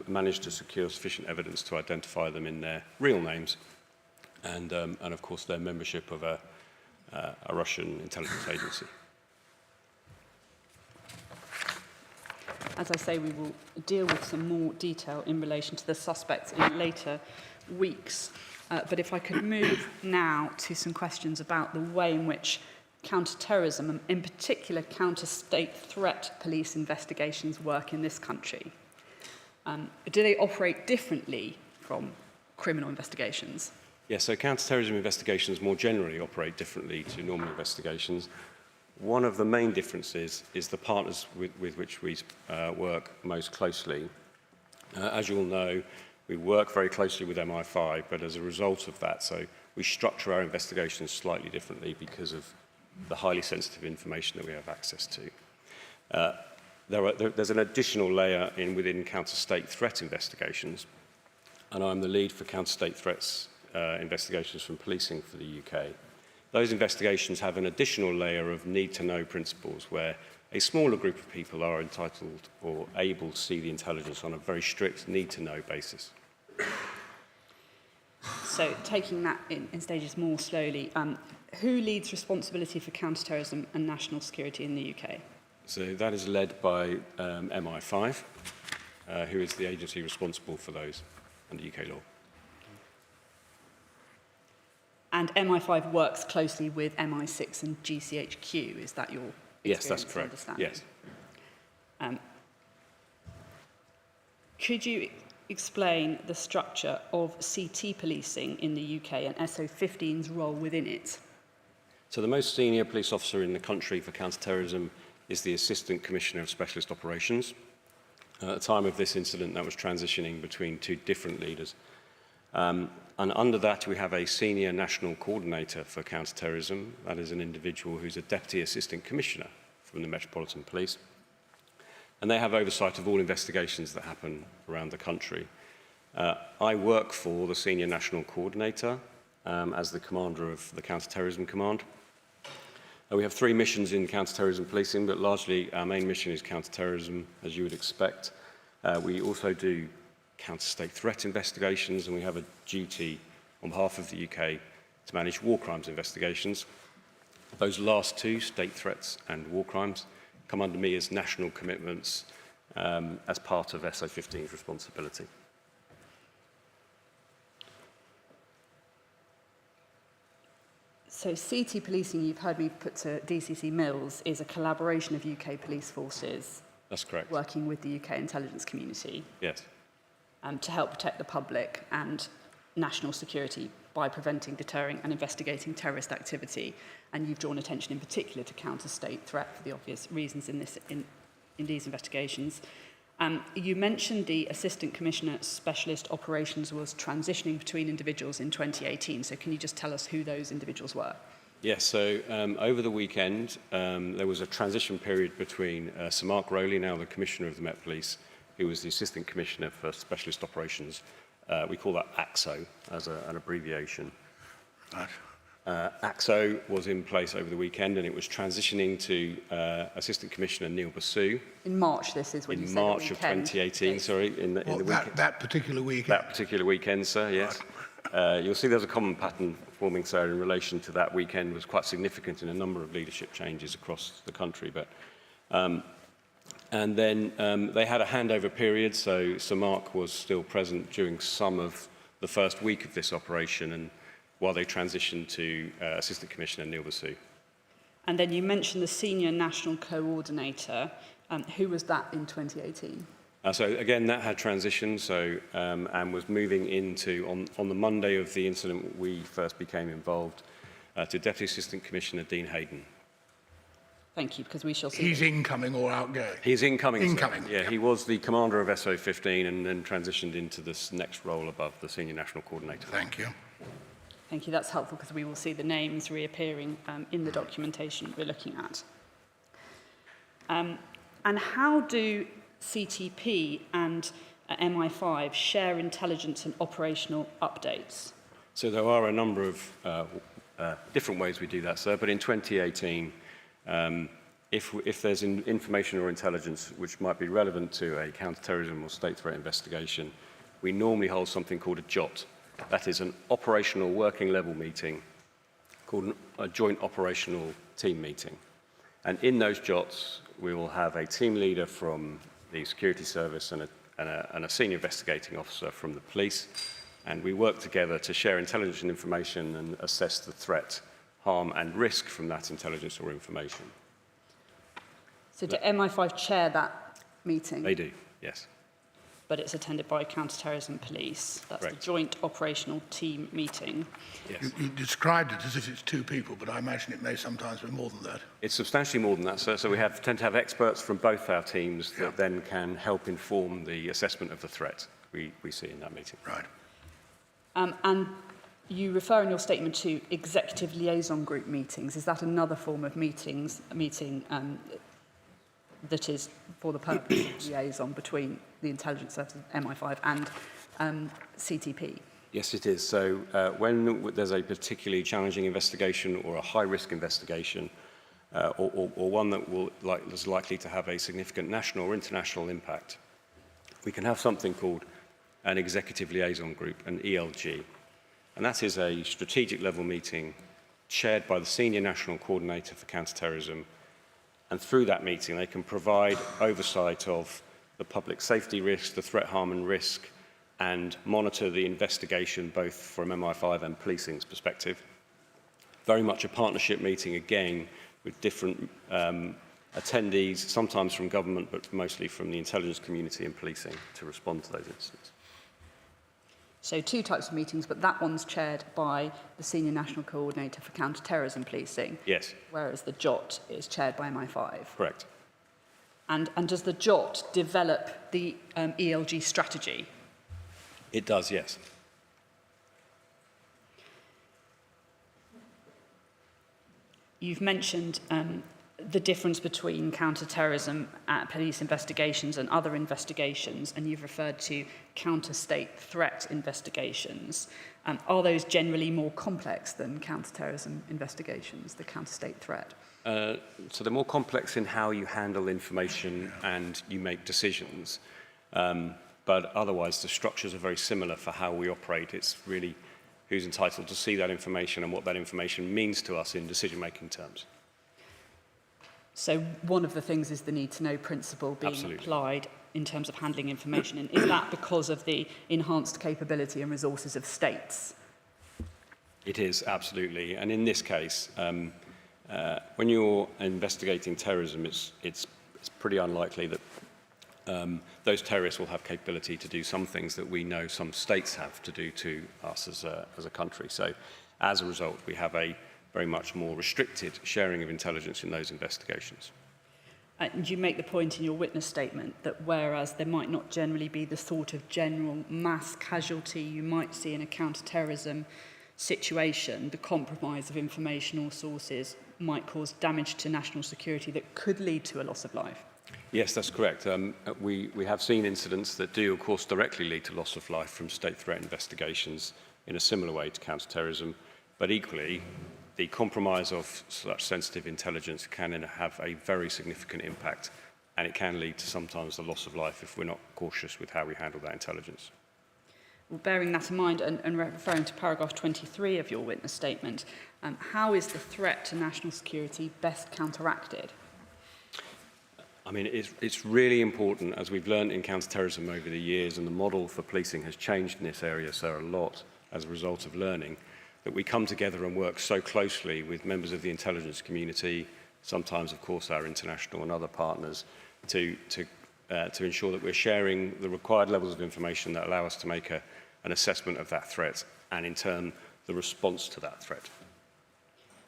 managed to secure sufficient evidence to identify them in their real names and of course, their membership of a Russian intelligence agency. As I say, we will deal with some more detail in relation to the suspects in later weeks. But if I could move now to some questions about the way in which counter-terrorism, and in particular counter-state threat police investigations work in this country. Do they operate differently from criminal investigations? Yes, so counter-terrorism investigations more generally operate differently to normal investigations. One of the main differences is the partners with which we work most closely. As you all know, we work very closely with MI5, but as a result of that, so we structure our investigations slightly differently because of the highly sensitive information that we have access to. There's an additional layer within counter-state threat investigations, and I'm the lead for counter-state threats investigations from policing for the UK. Those investigations have an additional layer of need-to-know principles where a smaller group of people are entitled or able to see the intelligence on a very strict need-to-know basis. So taking that in stages more slowly, who leads responsibility for counter-terrorism and national security in the UK? So that is led by MI5, who is the agency responsible for those under UK law. And MI5 works closely with MI6 and GCHQ, is that your experience? Yes, that's correct. Understanding? Yes. Could you explain the structure of CT policing in the UK and SO15's role within it? So the most senior police officer in the country for counter-terrorism is the Assistant Commissioner of Specialist Operations. At the time of this incident, that was transitioning between two different leaders. And under that, we have a Senior National Coordinator for Counter-Terrorism. That is an individual who's a Deputy Assistant Commissioner from the Metropolitan Police. And they have oversight of all investigations that happen around the country. I work for the Senior National Coordinator as the commander of the Counter-Terrorism Command. We have 3 missions in counter-terrorism policing, but largely our main mission is counter-terrorism, as you would expect. We also do counter-state threat investigations, and we have a duty on behalf of the UK to manage war crimes investigations. Those last 2, state threats and war crimes, come under me as national commitments as part of SO15's responsibility. So CT policing, you've heard me put to DCC Mills, is a collaboration of UK police forces. That's correct. Working with the UK intelligence community. Yes. To help protect the public and national security by preventing, deterring and investigating terrorist activity. And you've drawn attention in particular to counter-state threat for the obvious reasons in these investigations. You mentioned the Assistant Commissioner Specialist Operations was transitioning between individuals in 2018. So can you just tell us who those individuals were? Yes, so over the weekend, there was a transition period between Sir Mark Rowley, now the Commissioner of the Met Police, who was the Assistant Commissioner for Specialist Operations. We call that AXO as an abbreviation. Right. AXO was in place over the weekend, and it was transitioning to Assistant Commissioner Neil Basu. In March, this is when you said the weekend. In March of 2018, sorry. In the weekend. That particular weekend? That particular weekend, sir, yes. You'll see there's a common pattern forming, sir, in relation to that weekend. It was quite significant in a number of leadership changes across the country. But, and then they had a handover period, so Sir Mark was still present during some of the first week of this operation, and while they transitioned to Assistant Commissioner Neil Basu. And then you mentioned the Senior National Coordinator. Who was that in 2018? So again, that had transitioned, so and was moving into, on the Monday of the incident, we first became involved, to Deputy Assistant Commissioner Dean Hayden. Thank you, because we shall see. He's incoming or outgoing? He's incoming. Incoming. Sir. Yeah, he was the commander of SO15 and then transitioned into this next role above the Senior National Coordinator. Thank you. Thank you, that's helpful because we will see the names reappearing in the documentation we're looking at. And how do CTP and MI5 share intelligence and operational updates? So there are a number of different ways we do that, sir, but in 2018, if there's information or intelligence which might be relevant to a counter-terrorism or state threat investigation, we normally hold something called a JOT. That is an operational working level meeting called a joint operational team meeting. And in those JOTs, we will have a team leader from the security service and a senior investigating officer from the police. And we work together to share intelligence and information and assess the threat, harm and risk from that intelligence or information. So do MI5 chair that meeting? They do, yes. But it's attended by counter-terrorism police. That's Correct. the joint operational team meeting. Yes. You described it as if it's 2 people, but I imagine it may sometimes be more than that. It's substantially more than that, sir. So we tend to have experts from both our teams that then can help inform the assessment of the threat we see in that meeting. Right. And you refer in your statement to executive liaison group meetings. Is that another form of meeting that is for the purpose of liaison between the intelligence service, MI5, and CTP? Yes, it is. So when there's a particularly challenging investigation or a high-risk investigation, or one that is likely to have a significant national or international impact, we can have something called an executive liaison group, an ELG. And that is a strategic level meeting chaired by the senior national coordinator for counter-terrorism. And through that meeting, they can provide oversight of the public safety risk, the threat, harm and risk, and monitor the investigation both from MI5 and policing's perspective. Very much a partnership meeting, again, with different attendees, sometimes from government, but mostly from the intelligence community and policing to respond to those incidents. So 2 types of meetings, but that one's chaired by the Senior National Coordinator for Counter-Terrorism Policing. Yes. Whereas the JOT is chaired by MI5. Correct. And does the JOT develop the ELG strategy? It does, yes. You've mentioned the difference between counter-terrorism police investigations and other investigations, and you've referred to counter-state threat investigations. Are those generally more complex than counter-terrorism investigations, the counter-state threat? So they're more complex in how you handle information and you make decisions. But otherwise, the structures are very similar for how we operate. It's really who's entitled to see that information and what that information means to us in decision-making terms. So one of the things is the need-to-know principle being Absolutely. applied in terms of handling information. And is that because of the enhanced capability and resources of states? It is, absolutely. And in this case, when you're investigating terrorism, it's pretty unlikely that those terrorists will have capability to do some things that we know some states have to do to us as a country. So as a result, we have a very much more restricted sharing of intelligence in those investigations. And you make the point in your witness statement that whereas there might not generally be the sort of general mass casualty you might see in a counter-terrorism situation, the compromise of information or sources might cause damage to national security that could lead to a loss of life. Yes, that's correct. We have seen incidents that do, of course, directly lead to loss of life from state threat investigations in a similar way to counter-terrorism, but equally, the compromise of such sensitive intelligence can have a very significant impact, and it can lead to sometimes the loss of life if we're not cautious with how we handle that intelligence. Well, bearing that in mind and referring to paragraph 23 of your witness statement, how is the threat to national security best counteracted? I mean, it's really important, as we've learned in counter-terrorism over the years, and the model for policing has changed in this area so a lot as a result of learning, that we come together and work so closely with members of the intelligence community, sometimes, of course, our international and other partners, to ensure that we're sharing the required levels of information that allow us to make an assessment of that threat and, in turn, the response to that threat.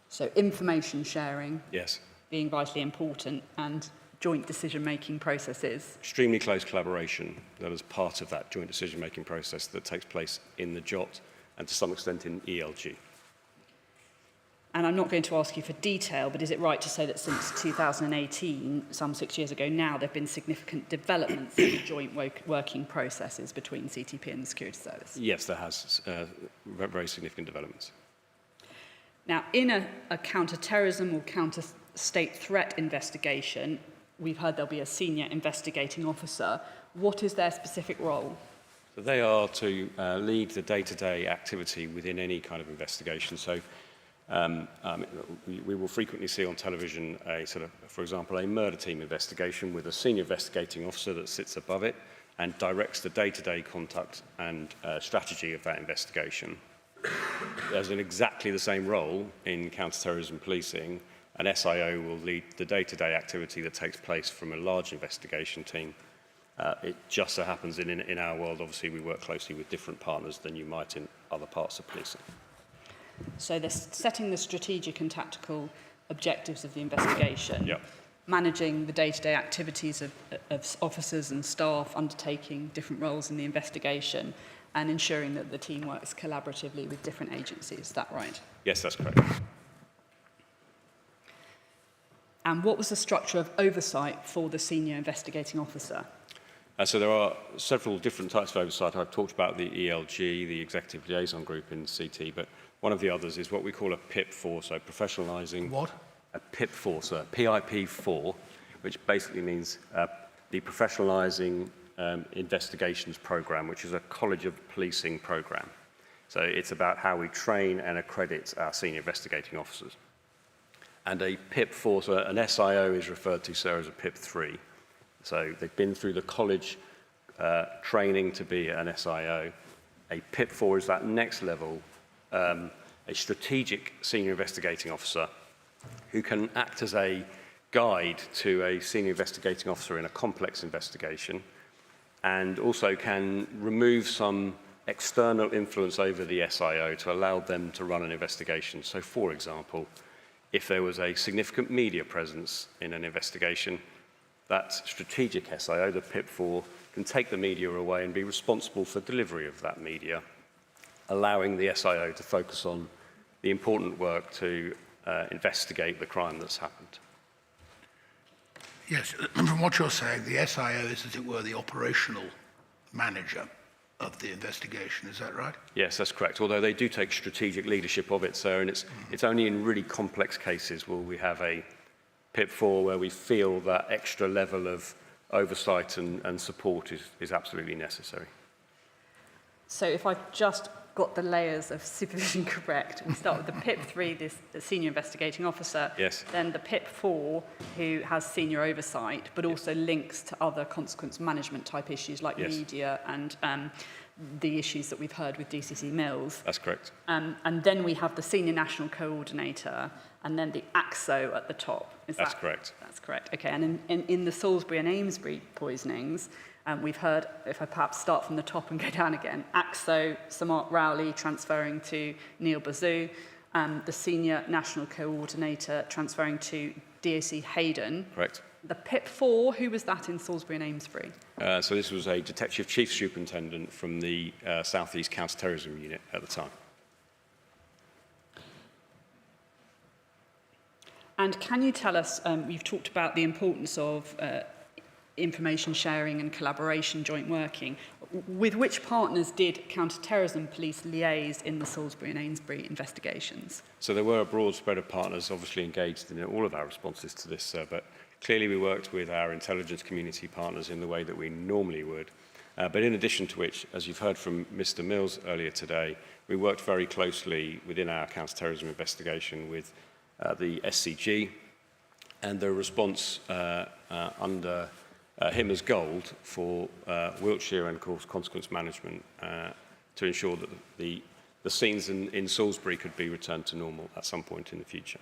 So information sharing, Yes. being vitally important, and joint decision-making processes. Extremely close collaboration that is part of that joint decision-making process that takes place in the JOT and to some extent in ELG. And I'm not going to ask you for detail, but is it right to say that since 2018, some 6 years ago now, there have been significant developments in the joint working processes between CTP and the Security Service? Yes, there has very significant developments. Now, in a counter-terrorism or state threat investigation, we've heard there'll be a senior investigating officer. What is their specific role? So they are to lead the day-to-day activity within any kind of investigation. So we will frequently see on television a sort of, for example, a murder team investigation with a senior investigating officer that sits above it and directs the day-to-day conduct and strategy of that investigation. There's exactly the same role in counter-terrorism policing. An SIO will lead the day-to-day activity that takes place from a large investigation team. It just so happens in our world, obviously, we work closely with different partners than you might in other parts of policing. So they're setting the strategic and tactical objectives of the investigation, Yep. managing the day-to-day activities of officers and staff undertaking different roles in the investigation, and ensuring that the team works collaboratively with different agencies. Is that right? Yes, that's correct. And what was the structure of oversight for the senior investigating officer? So there are several different types of oversight. I've talked about the ELG, the Executive Liaison Group in CT, but one of the others is what we call a PIP4, so professionalising... What? A PIP4, so PIP4, which basically means the Professionalising Investigations Programme, which is a College of Policing programme. So it's about how we train and accredit our senior investigating officers. And a PIP4, so an SIO is referred to, sir, as a PIP3. So they've been through the college training to be an SIO. A PIP4 is that next level, a strategic senior investigating officer who can act as a guide to a senior investigating officer in a complex investigation and also can remove some external influence over the SIO to allow them to run an investigation. So, for example, if there was a significant media presence in an investigation, that strategic SIO, the PIP4, can take the media away and be responsible for delivery of that media, allowing the SIO to focus on the important work to investigate the crime that's happened. Yes, from what you're saying, the SIO is, as it were, the operational manager of the investigation. Is that right? Yes, that's correct. Although they do take strategic leadership of it, sir, and it's only in really complex cases will we have a PIP4 where we feel that extra level of oversight and support is absolutely necessary. So if I've just got the layers of supervision correct, we start with the PIP3, the senior investigating officer, Yes. then the PIP4, who has senior oversight, but also links to other consequence management type issues like Yes. media and the issues that we've heard with DCC Mills. That's correct. And then we have the senior national coordinator, and then the AXO at the top. That's correct. That's correct. Okay, and in the Salisbury and Amesbury poisonings, we've heard, if I perhaps start from the top and go down again, AXO, Sir Mark Rowley transferring to Neil Bazoo, the senior national coordinator transferring to DOC Hayden. Correct. The PIP4, who was that in Salisbury and Amesbury? So this was a Detective Chief Superintendent from the South East Counter-Terrorism Unit at the time. And can you tell us, you've talked about the importance of information sharing and collaboration, joint working. With which partners did counter-terrorism police liaise in the Salisbury and Amesbury investigations? So there were a broad spread of partners obviously engaged in all of our responses to this, but clearly we worked with our intelligence community partners in the way that we normally would. But in addition to which, as you've heard from Mr. Mills earlier today, we worked very closely within our counter-terrorism investigation with the SCG and the response under him as gold for Wiltshire and, of course, consequence management to ensure that the scenes in Salisbury could be returned to normal at some point in the future.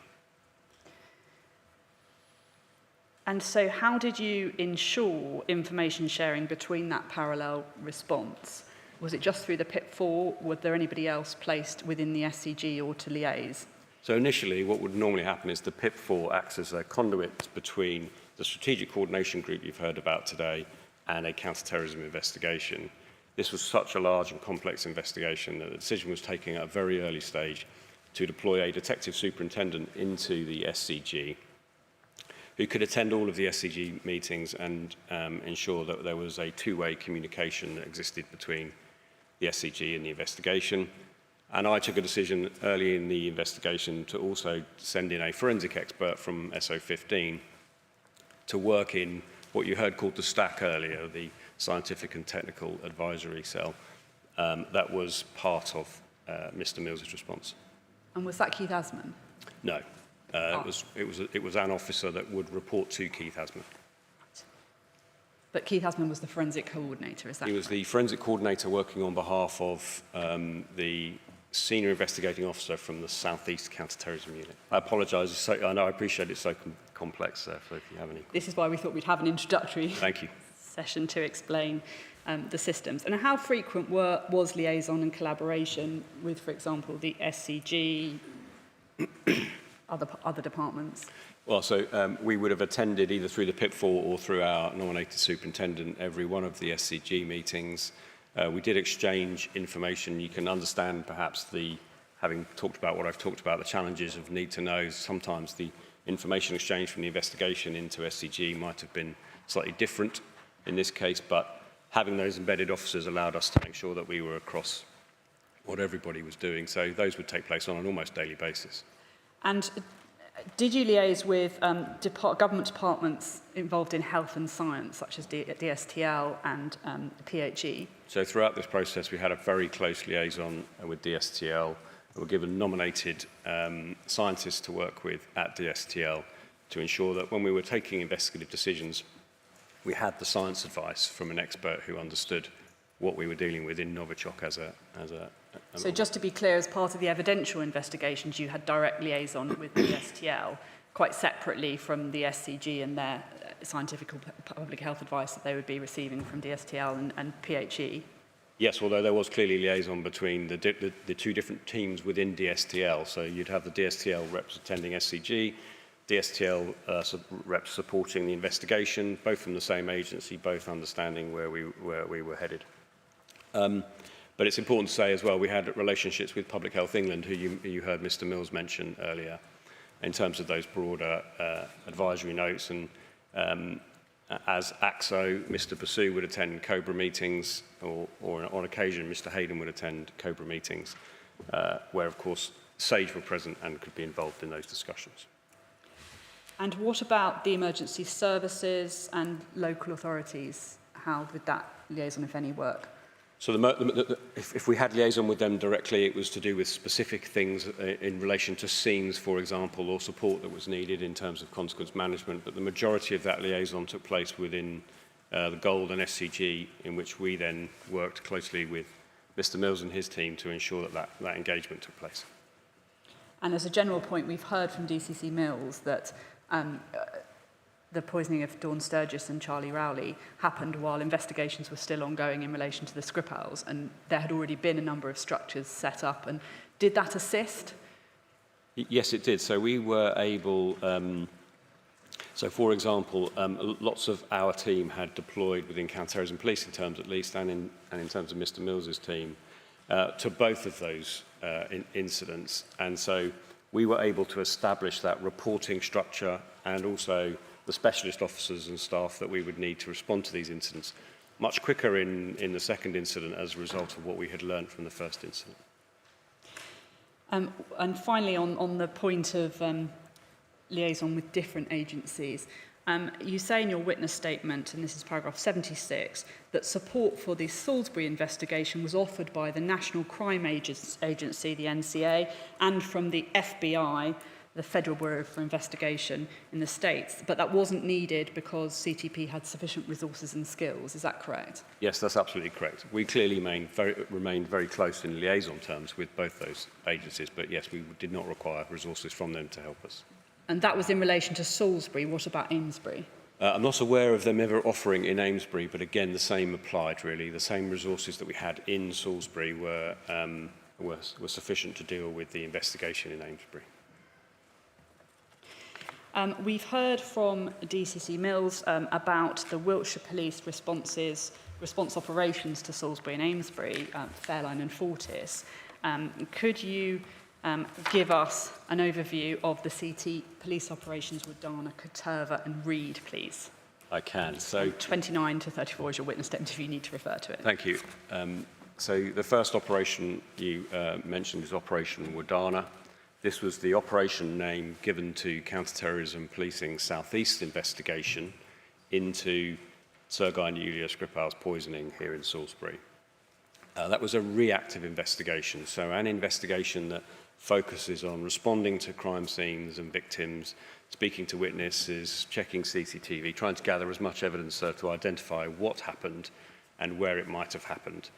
And so how did you ensure information sharing between that parallel response? Was it just through the PIP4? Was there anybody else placed within the SCG or to liaise? So initially, what would normally happen is the PIP4 acts as a conduit between the strategic coordination group you've heard about today and a counter-terrorism investigation. This was such a large and complex investigation that the decision was taken at a very early stage to deploy a detective superintendent into the SCG who could attend all of the SCG meetings and ensure that there was a two-way communication that existed between the SCG and the investigation. And I took a decision early in the investigation to also send in a forensic expert from SO15 to work in what you heard called the stack earlier, the Scientific and Technical Advisory Cell. That was part of Mr. Mills's response. And was that Keith Asman? No, it was an officer that would report to Keith Asman. But Keith Asman was the forensic coordinator, is that He was the forensic coordinator working on behalf of the senior investigating officer from the South East Counter-Terrorism Unit. I apologise, I know I appreciate it's so complex, so if you have any... This is why we thought we'd have an introductory Thank you. session to explain the systems. And how frequent was liaison and collaboration with, for example, the SCG, other departments? Well, so we would have attended either through the PIP4 or through our nominated superintendent every one of the SCG meetings. We did exchange information. You can understand perhaps having talked about what I've talked about, the challenges of need to know. Sometimes the information exchange from the investigation into SCG might have been slightly different in this case, but having those embedded officers allowed us to make sure that we were across what everybody was doing. So those would take place on an almost daily basis. And did you liaise with government departments involved in health and science, such as DSTL and PHE? So throughout this process, we had a very close liaison with DSTL. We were given nominated scientists to work with at DSTL to ensure that when we were taking investigative decisions, we had the science advice from an expert who understood what we were dealing with in Novichok as a So just to be clear, as part of the evidential investigations, you had direct liaison with the STL, quite separately from the SCG and their scientific public health advice that they would be receiving from DSTL and PHE? Yes, although there was clearly liaison between the two different teams within DSTL. So you'd have the DSTL reps attending SCG, DSTL reps supporting the investigation, both from the same agency, both understanding where we were headed. But it's important to say as well, we had relationships with Public Health England, who you heard Mr. Mills mention earlier, in terms of those broader advisory notes. And as AXO, Mr. Basu would attend COBRA meetings, or on occasion, Mr. Hayden would attend COBRA meetings, where, of course, SAGE were present and could be involved in those discussions. And what about the emergency services and local authorities? How did that liaison, if any, work? So if we had liaison with them directly, it was to do with specific things in relation to scenes, for example, or support that was needed in terms of consequence management. But the majority of that liaison took place within the Gold and SCG, in which we then worked closely with Mr. Mills and his team to ensure that engagement took place. And as a general point, we've heard from DCC Mills that the poisoning of Dawn Sturgess and Charlie Rowley happened while investigations were still ongoing in relation to the Skripals, and there had already been a number of structures set up. And did that assist? Yes, it did. So we were able, so for example, lots of our team had deployed within counter-terrorism police, in terms at least, and in terms of Mr. Mills's team, to both of those incidents. And so we were able to establish that reporting structure and also the specialist officers and staff that we would need to respond to these incidents much quicker in the second incident as a result of what we had learned from the first incident. And finally, on the point of liaison with different agencies, you say in your witness statement, and this is paragraph 76, that support for the Salisbury investigation was offered by the National Crime Agency, the NCA, and from the FBI, the Federal Bureau for Investigation in the States, but that wasn't needed because CTP had sufficient resources and skills. Is that correct? Yes, that's absolutely correct. We clearly remained very close in liaison terms with both those agencies, but yes, we did not require resources from them to help us. And that was in relation to Salisbury. What about Amesbury? I'm not aware of them ever offering in Amesbury, but again, the same applied, really. The same resources that we had in Salisbury were sufficient to deal with the investigation in Amesbury. We've heard from DCC Mills about the Wiltshire Police response operations to Salisbury and Amesbury, Fairline and Fortis. Could you give us an overview of the CT police operations with Dana, Caterva and Reed, please? I can. So 29 to 34 is your witness statement if you need to refer to it. Thank you. So the first operation you mentioned is Operation Wadana. This was the operation name given to counter-terrorism policing Southeast investigation into Sergei and Yulia Skripal's poisoning here in Salisbury. That was a reactive investigation, so an investigation that focuses on responding to crime scenes and victims, speaking to witnesses, checking CCTV, trying to gather as much evidence to identify what happened and where it might have happened.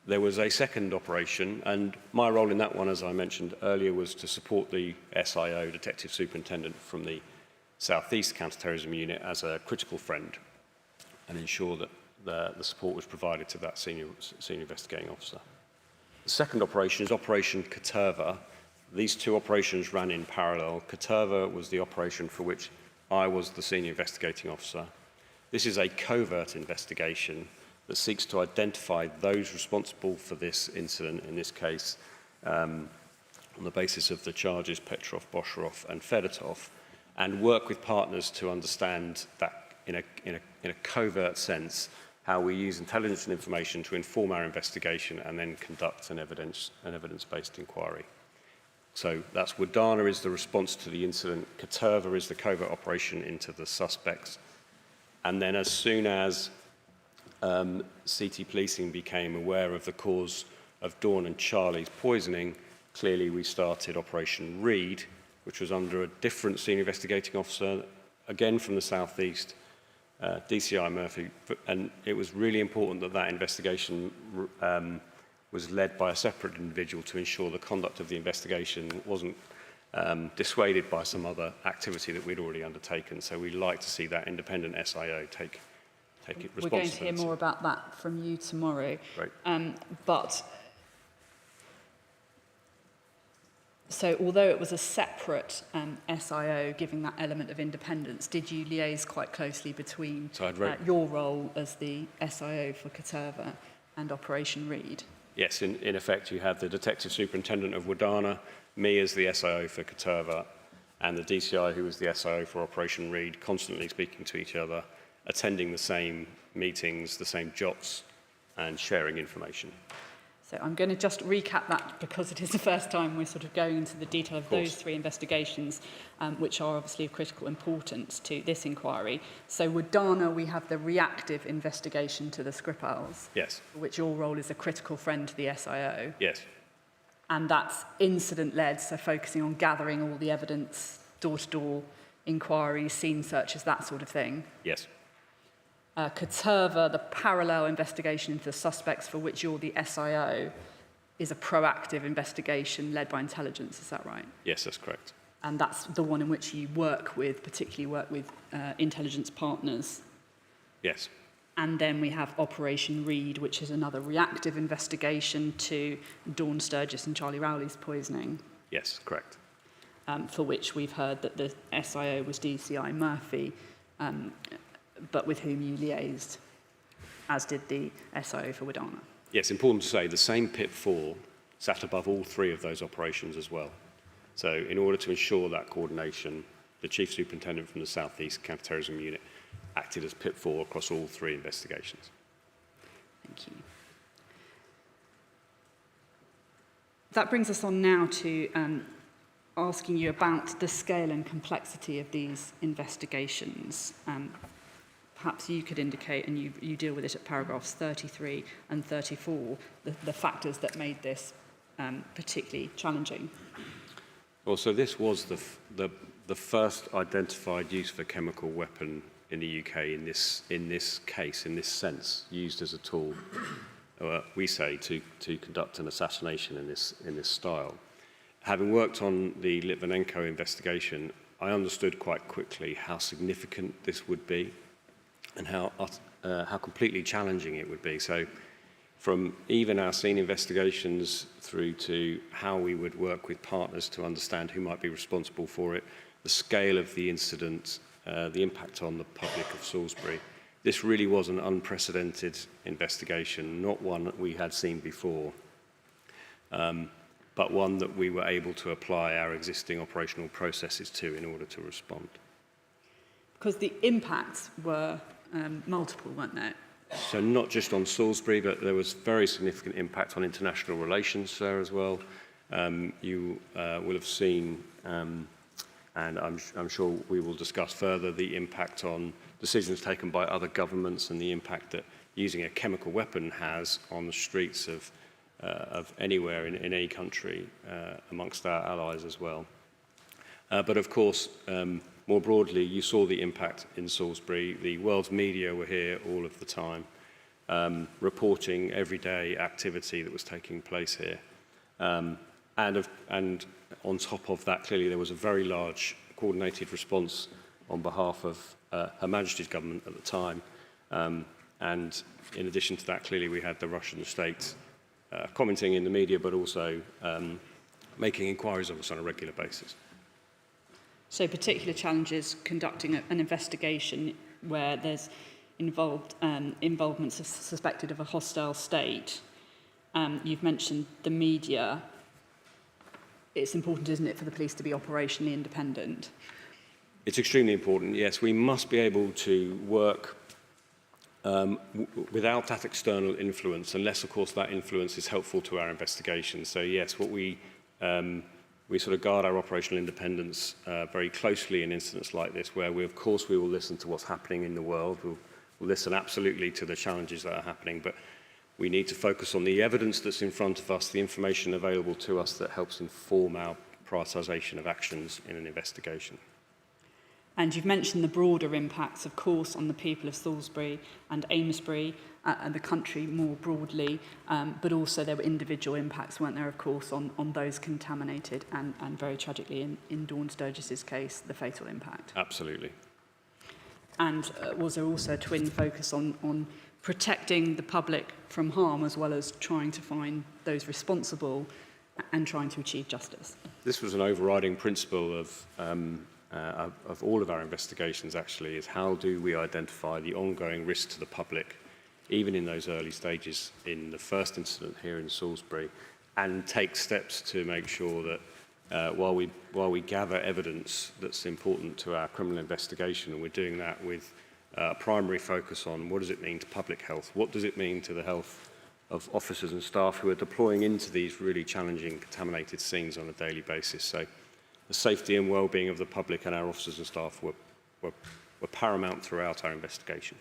There was a second operation, and my role in that one, as I mentioned earlier, was to support the SIO, Detective Superintendent from the South East Counter-Terrorism Unit, as a critical friend and ensure that the support was provided to that senior investigating officer. The second operation is Operation Katerva. These two operations ran in parallel. Katerva was the operation for which I was the senior investigating officer. This is a covert investigation that seeks to identify those responsible for this incident, in this case, on the basis of the charges Petrov, Bosharov and Fedotov, and work with partners to understand that in a covert sense, how we use intelligence and information to inform our investigation and then conduct an evidence-based inquiry. So that's Wadana is the response to the incident, Katerva is the covert operation into the suspects, and then as soon as CT policing became aware of the cause of Dawn and Charlie's poisoning, clearly we started Operation Reed, which was under a different senior investigating officer, again from the South East, DCI Murphy, and it was really important that that investigation was led by a separate individual to ensure the conduct of the investigation wasn't dissuaded by some other activity that we'd already undertaken. So we'd like to see that independent SIO take responsibility. We're going to hear more about that from you tomorrow. Great. So although it was a separate SIO giving that element of independence, did you liaise quite closely between your role as the SIO for Katerva and Operation Reed? Yes, in effect you had the Detective Superintendent of Wadana, me as the SIO for Katerva, and the DCI who was the SIO for Operation Reed, constantly speaking to each other, attending the same meetings, the same JOTs, and sharing information. So I'm going to just recap that because it is the first time we're sort of going into the detail of those three investigations, which are obviously of critical importance to this inquiry. So with Wadana, we have the reactive investigation to the Skripals, Yes. for which your role is a critical friend to the SIO. Yes. And that's incident-led, so focusing on gathering all the evidence, door-to-door inquiries, scene searches, that sort of thing. Yes. Katerva, the parallel investigation into the suspects for which you're the SIO, is a proactive investigation led by intelligence, is that right? Yes, that's correct. And that's the one in which you particularly work with intelligence partners. Yes. And then we have Operation Reed, which is another reactive investigation to Dawn Sturgess and Charlie Rowley's poisoning. Yes, correct. For which we've heard that the SIO was DCI Murphy, but with whom you liaised, as did the SIO for Wadana. Yes, important to say, the same PIP 4 sat above all three of those operations as well. So in order to ensure that coordination, the Chief Superintendent from the South East Counter-Terrorism Unit acted as PIP 4 across all three investigations. Thank you. That brings us on now to asking you about the scale and complexity of these investigations. Perhaps you could indicate, and you deal with it at paragraphs 33 and 34, the factors that made this particularly challenging. Well, so this was the first identified use of a chemical weapon in the UK in this case, in this sense, used as a tool, we say, to conduct an assassination in this style. Having worked on the Litvinenko investigation, I understood quite quickly how significant this would be and how completely challenging it would be. So from even our scene investigations through to how we would work with partners to understand who might be responsible for it, the scale of the incident, the impact on the public of Salisbury. This really was an unprecedented investigation, not one that we had seen before, but one that we were able to apply our existing operational processes to in order to respond. Because the impacts were multiple, weren't they? So not just on Salisbury, but there was very significant impact on international relations there as well. You will have seen, and I'm sure we will discuss further, the impact on decisions taken by other governments and the impact that using a chemical weapon has on the streets of anywhere in any country amongst our allies as well. But of course, more broadly, you saw the impact in Salisbury. The world's media were here all of the time, reporting everyday activity that was taking place here. And on top of that, clearly there was a very large coordinated response on behalf of Her Majesty's government at the time. And in addition to that, clearly we had the Russian state commenting in the media, but also making inquiries of us on a regular basis. So particular challenges conducting an investigation where there's involvement suspected of a hostile state. You've mentioned the media. It's important, isn't it, for the police to be operationally independent? It's extremely important, yes. We must be able to work without that external influence, unless, of course, that influence is helpful to our investigation. So, yes, what we sort of guard our operational independence very closely in incidents like this, where we, of course, we will listen to what's happening in the world. We'll listen absolutely to the challenges that are happening, but we need to focus on the evidence that's in front of us, the information available to us that helps inform our prioritisation of actions in an investigation. And you've mentioned the broader impacts, of course, on the people of Salisbury and Amesbury and the country more broadly, but also there were individual impacts, weren't there, of course, on those contaminated and very tragically in Dawn Sturgess's case, the fatal impact. Absolutely. And was there also a twin focus on protecting the public from harm as well as trying to find those responsible and trying to achieve justice? This was an overriding principle of all of our investigations, actually, is how do we identify the ongoing risk to the public, even in those early stages in the first incident here in Salisbury, and take steps to make sure that while we gather evidence that's important to our criminal investigation, and we're doing that with a primary focus on what does it mean to public health, what does it mean to the health of officers and staff who are deploying into these really challenging, contaminated scenes on a daily basis. So the safety and well-being of the public and our officers and staff were paramount throughout our investigation.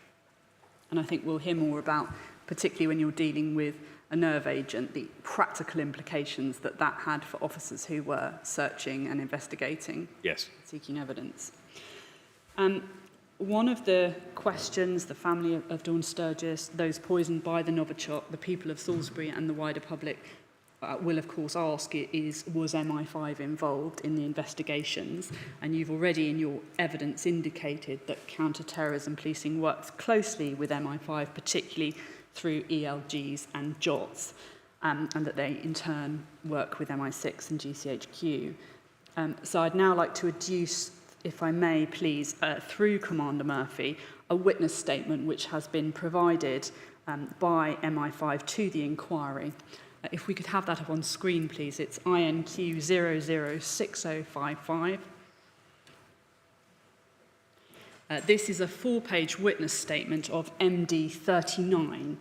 And I think we'll hear more about, particularly when you're dealing with a nerve agent, the practical implications that had for officers who were searching and investigating, yes, seeking evidence. One of the questions the family of Dawn Sturgess, those poisoned by the Novichok, the people of Salisbury and the wider public will, of course, ask is, was MI5 involved in the investigations? And you've already, in your evidence, indicated that counter-terrorism policing works closely with MI5, particularly through ELGs and JOTs, and that they, in turn, work with MI6 and GCHQ. So I'd now like to adduce, if I may, please, through Commander Murphy, a witness statement which has been provided by MI5 to the inquiry. If we could have that up on screen, please. It's INQ 006055. This is a 4-page witness statement of MD 39,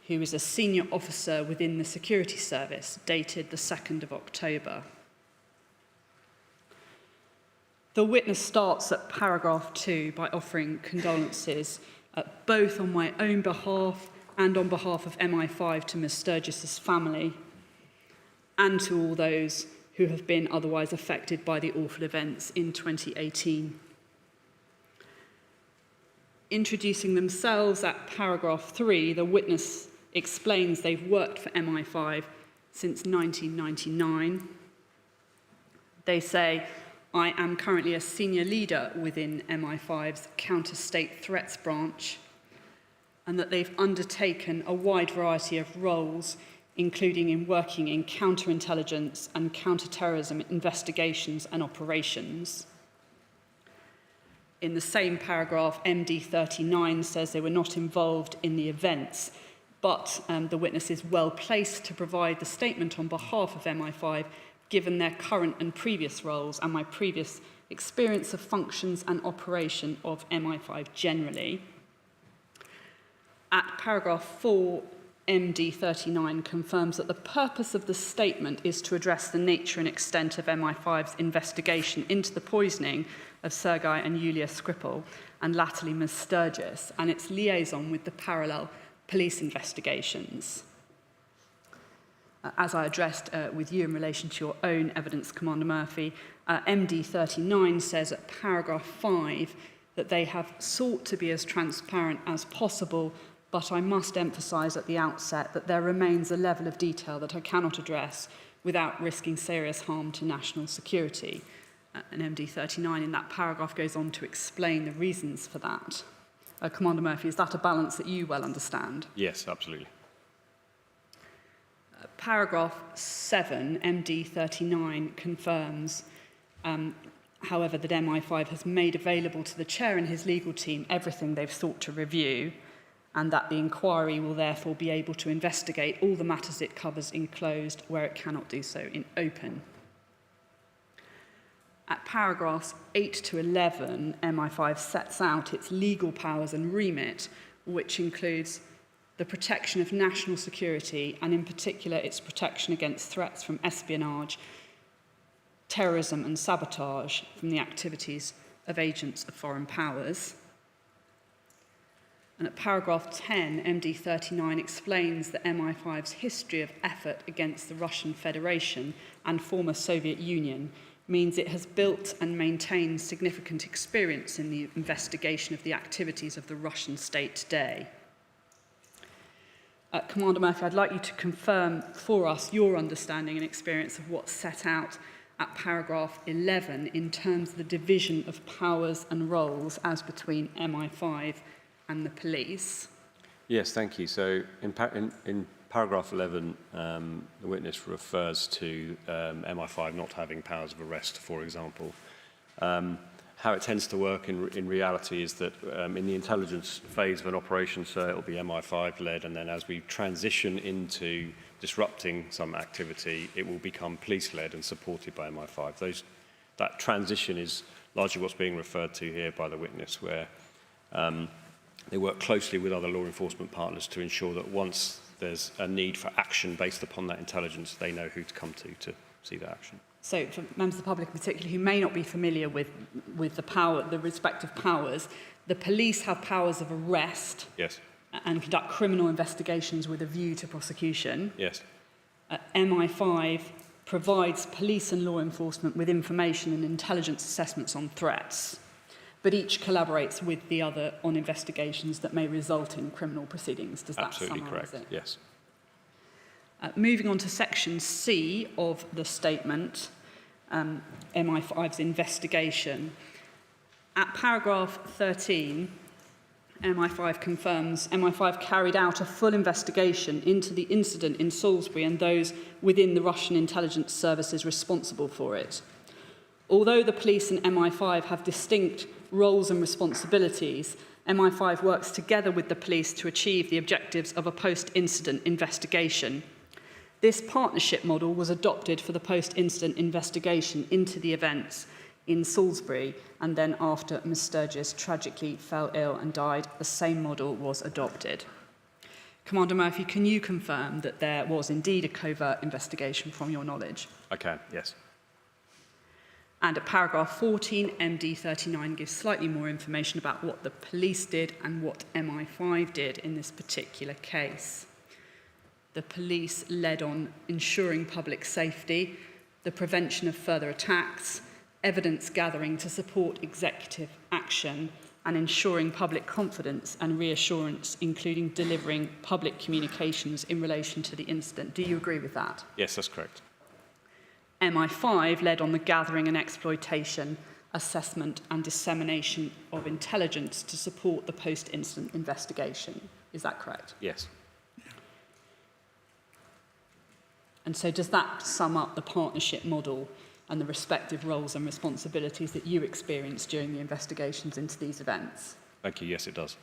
who is a senior officer within the security service, dated the 2nd of October. The witness starts at paragraph 2 by offering condolences, both on my own behalf and on behalf of MI5 to Ms. Sturgess's family and to all those who have been otherwise affected by the awful events in 2018. Introducing themselves at paragraph 3, the witness explains they've worked for MI5 since 1999. They say, I am currently a senior leader within MI5's counter-state threats branch, and that they've undertaken a wide variety of roles, including in working in counterintelligence and counter-terrorism investigations and operations. In the same paragraph, MD 39 says they were not involved in the events, but the witness is well placed to provide the statement on behalf of MI5, given their current and previous roles and my previous experience of functions and operation of MI5 generally. At paragraph 4, MD 39 confirms that the purpose of the statement is to address the nature and extent of MI5's investigation into the poisoning of Sergei and Yulia Skripal and latterly Ms Sturgess and its liaison with the parallel police investigations. As I addressed with you in relation to your own evidence, Commander Murphy, MD 39 says at paragraph 5 that they have sought to be as transparent as possible, but I must emphasise at the outset that there remains a level of detail that I cannot address without risking serious harm to national security. And MD 39 in that paragraph goes on to explain the reasons for that. Commander Murphy, is that a balance that you well understand? Yes, absolutely. Paragraph 7, MD 39, confirms, however, that MI5 has made available to the chair and his legal team everything they've sought to review, and that the inquiry will therefore be able to investigate all the matters it covers in closed where it cannot do so in open. At paragraphs 8 to 11, MI5 sets out its legal powers and remit, which includes the protection of national security and in particular its protection against threats from espionage, terrorism and sabotage from the activities of agents of foreign powers. And at paragraph 10, MD 39 explains that MI5's history of effort against the Russian Federation and former Soviet Union means it has built and maintained significant experience in the investigation of the activities of the Russian state today. Commander Murphy, I'd like you to confirm for us your understanding and experience of what's set out at paragraph 11 in terms of the division of powers and roles as between MI5 and the police. Yes, thank you. So in paragraph 11, the witness refers to MI5 not having powers of arrest, for example. How it tends to work in reality is that in the intelligence phase of an operation, so it will be MI5-led, and then as we transition into disrupting some activity, it will become police-led and supported by MI5. That transition is largely what's being referred to here by the witness, where they work closely with other law enforcement partners to ensure that once there's a need for action based upon that intelligence, they know who to come to see that action. So for members of the public in particular who may not be familiar with the respective powers, the police have powers of arrest. Yes. And conduct criminal investigations with a view to prosecution. Yes. MI5 provides police and law enforcement with information and intelligence assessments on threats, but each collaborates with the other on investigations that may result in criminal proceedings. Does that Absolutely summarise correct. it? Yes. Moving on to section C of the statement, MI5's investigation. At paragraph 13, MI5 confirms MI5 carried out a full investigation into the incident in Salisbury and those within the Russian intelligence services responsible for it. Although the police and MI5 have distinct roles and responsibilities, MI5 works together with the police to achieve the objectives of a post-incident investigation. This partnership model was adopted for the post-incident investigation into the events in Salisbury, and then after Ms Sturgess tragically fell ill and died, the same model was adopted. Commander Murphy, can you confirm that there was indeed a covert investigation from your knowledge? I can, yes. And at paragraph 14, MD 39 gives slightly more information about what the police did and what MI5 did in this particular case. The police led on ensuring public safety, the prevention of further attacks, evidence gathering to support executive action, and ensuring public confidence and reassurance, including delivering public communications in relation to the incident. Do you agree with that? Yes, that's correct. MI5 led on the gathering and exploitation, assessment and dissemination of intelligence to support the post-incident investigation. Is that correct? Yes. And so does that sum up the partnership model and the respective roles and responsibilities that you experienced during the investigations into these events? Thank you. Yes, it does.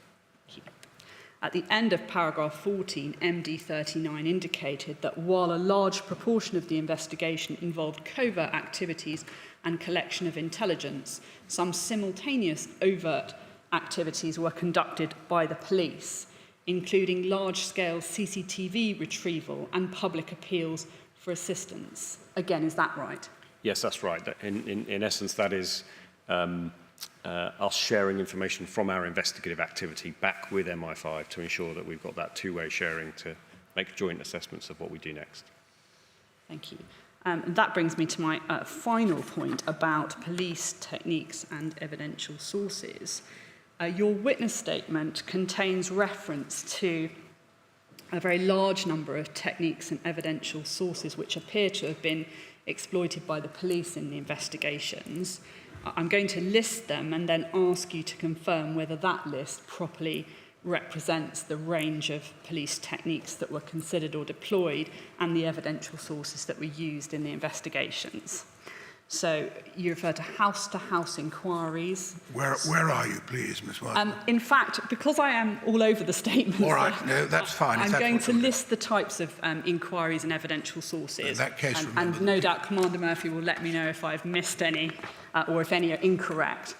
At the end of paragraph 14, MD 39 indicated that while a large proportion of the investigation involved covert activities and collection of intelligence, some simultaneous overt activities were conducted by the police. including large-scale CCTV retrieval and public appeals for assistance. Again, is that right? Yes, that's right. In essence, that is us sharing information from our investigative activity back with MI5 to ensure that we've got that two-way sharing to make joint assessments of what we do next. Thank you. That brings me to my final point about police techniques and evidential sources. Your witness statement contains reference to a very large number of techniques and evidential sources which appear to have been exploited by the police in the investigations. I'm going to list them and then ask you to confirm whether that list properly represents the range of police techniques that were considered or deployed and the evidential sources that were used in the investigations. So you refer to house-to-house inquiries. Where are you, please, Ms. White? In fact, because I am all over the statement, All right, no, that's fine. I'm going to list the types of inquiries and evidential sources. In that case, and no doubt Commander Murphy will let me know if I've missed any or if any are incorrect.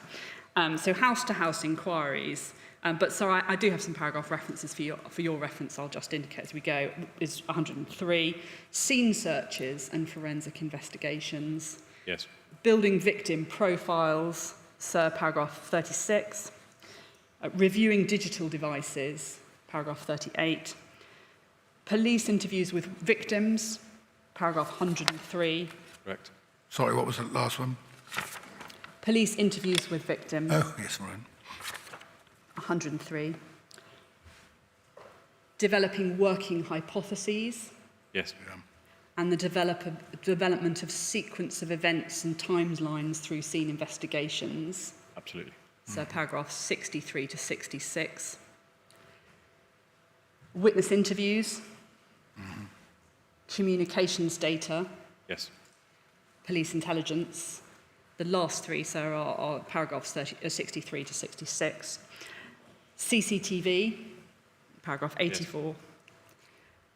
So house-to-house inquiries. But so I do have some paragraph references for your reference. I'll just indicate as we go. Is 103. Scene searches and forensic investigations. Yes. Building victim profiles, Sir, paragraph 36. Reviewing digital devices, paragraph 38. Police interviews with victims, paragraph 103. Correct. Sorry, what was the last one? Police interviews with victims. Oh, yes, right. 103. Developing working hypotheses. Yes. And the development of sequence of events and timelines through scene investigations. Absolutely. So paragraphs 63 to 66. Witness interviews. Communications data. Yes. Police intelligence. The last three, so are paragraphs 63 to 66. CCTV, paragraph 84. Yes.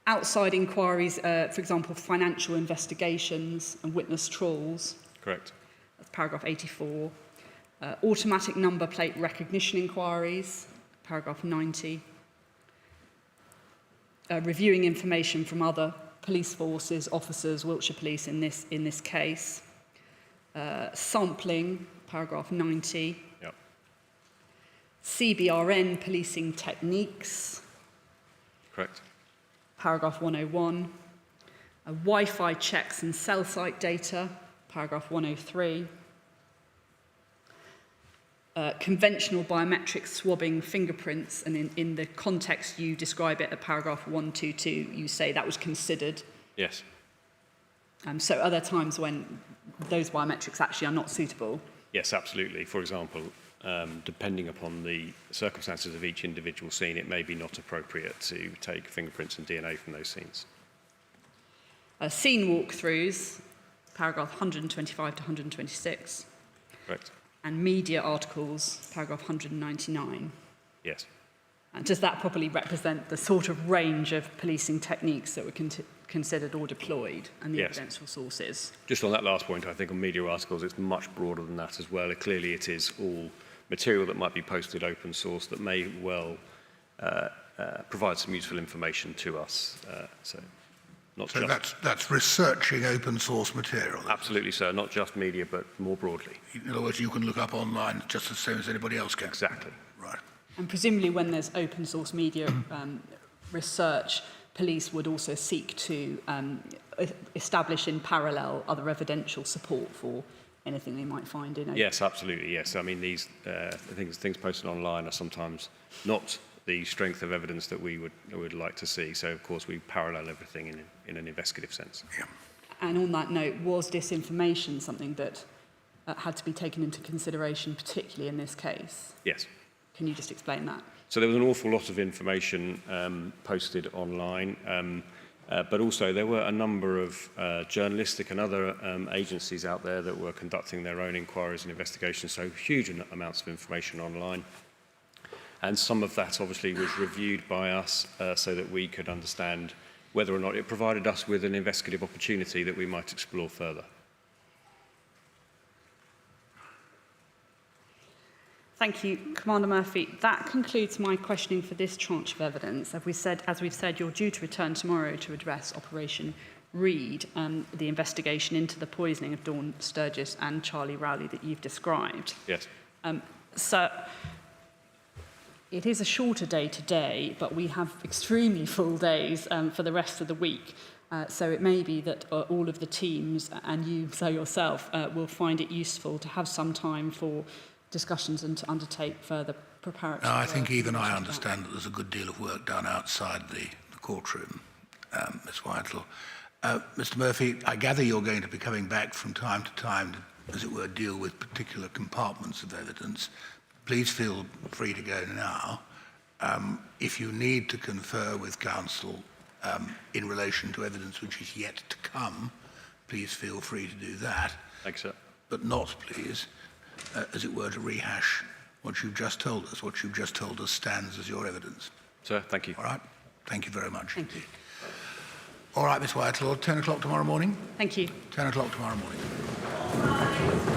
Outside inquiries, for example, financial investigations and witness trawls. Correct. That's paragraph 84. Automatic number plate recognition inquiries, paragraph 90. Reviewing information from other police forces, officers, Wiltshire Police in this case. Sampling, paragraph 90. Yep. CBRN policing techniques. Correct. Paragraph 101. Wi-Fi checks and cell site data, paragraph 103. Conventional biometric swabbing fingerprints, and in the context you describe it at paragraph 122, you say that was considered. Yes. So are there times when those biometrics actually are not suitable? Yes, absolutely. For example, depending upon the circumstances of each individual scene, it may be not appropriate to take fingerprints and DNA from those scenes. Scene walkthroughs, paragraph 125 to 126. Correct. And media articles, paragraph 199. Yes. And does that properly represent the sort of range of policing techniques that were considered or deployed and the evidential sources? Just on that last point, I think on media articles, it's much broader than that as well. Clearly, it is all material that might be posted open source that may well provide some useful information to us. So that's researching open source material? Absolutely, sir. Not just media, but more broadly. In other words, you can look up online just the same as anybody else can? Exactly. Right. And presumably when there's open source media research, police would also seek to establish in parallel other evidential support for anything they might find in. Yes, absolutely. Yes, I mean these things posted online are sometimes not the strength of evidence that we would like to see. So of course we parallel everything in an investigative sense. Yeah. And on that note, was disinformation something that had to be taken into consideration, particularly in this case? Yes. Can you just explain that? So there was an awful lot of information posted online, but also there were a number of journalistic and other agencies out there that were conducting their own inquiries and investigations, so huge amounts of information online. And some of that obviously was reviewed by us so that we could understand whether or not it provided us with an investigative opportunity that we might explore further. Thank you, Commander Murphy. That concludes my questioning for this tranche of evidence. As we've said, you're due to return tomorrow to address Operation Reed, the investigation into the poisoning of Dawn Sturgess and Charlie Rowley that you've described. Yes. So it is a shorter day today, but we have extremely full days for the rest of the week. So it may be that all of the teams and you so yourself will find it useful to have some time for discussions and to undertake further preparatory No, I think work. even I understand that there's a good deal of work done outside the courtroom, Ms. Whitelaw. Mr. Murphy, I gather you're going to be coming back from time to time to, as it were, deal with particular compartments of evidence. Please feel free to go now. If you need to confer with counsel in relation to evidence which is yet to come, please feel free to do that. Thanks, sir. But not, please, as it were, to rehash what you've just told us. What you've just told us stands as your evidence. Sir, thank you. All right? Thank you very much. Thank you. All right, Miss Whitelaw, 10 o'clock tomorrow morning? Thank you. 10 o'clock tomorrow morning.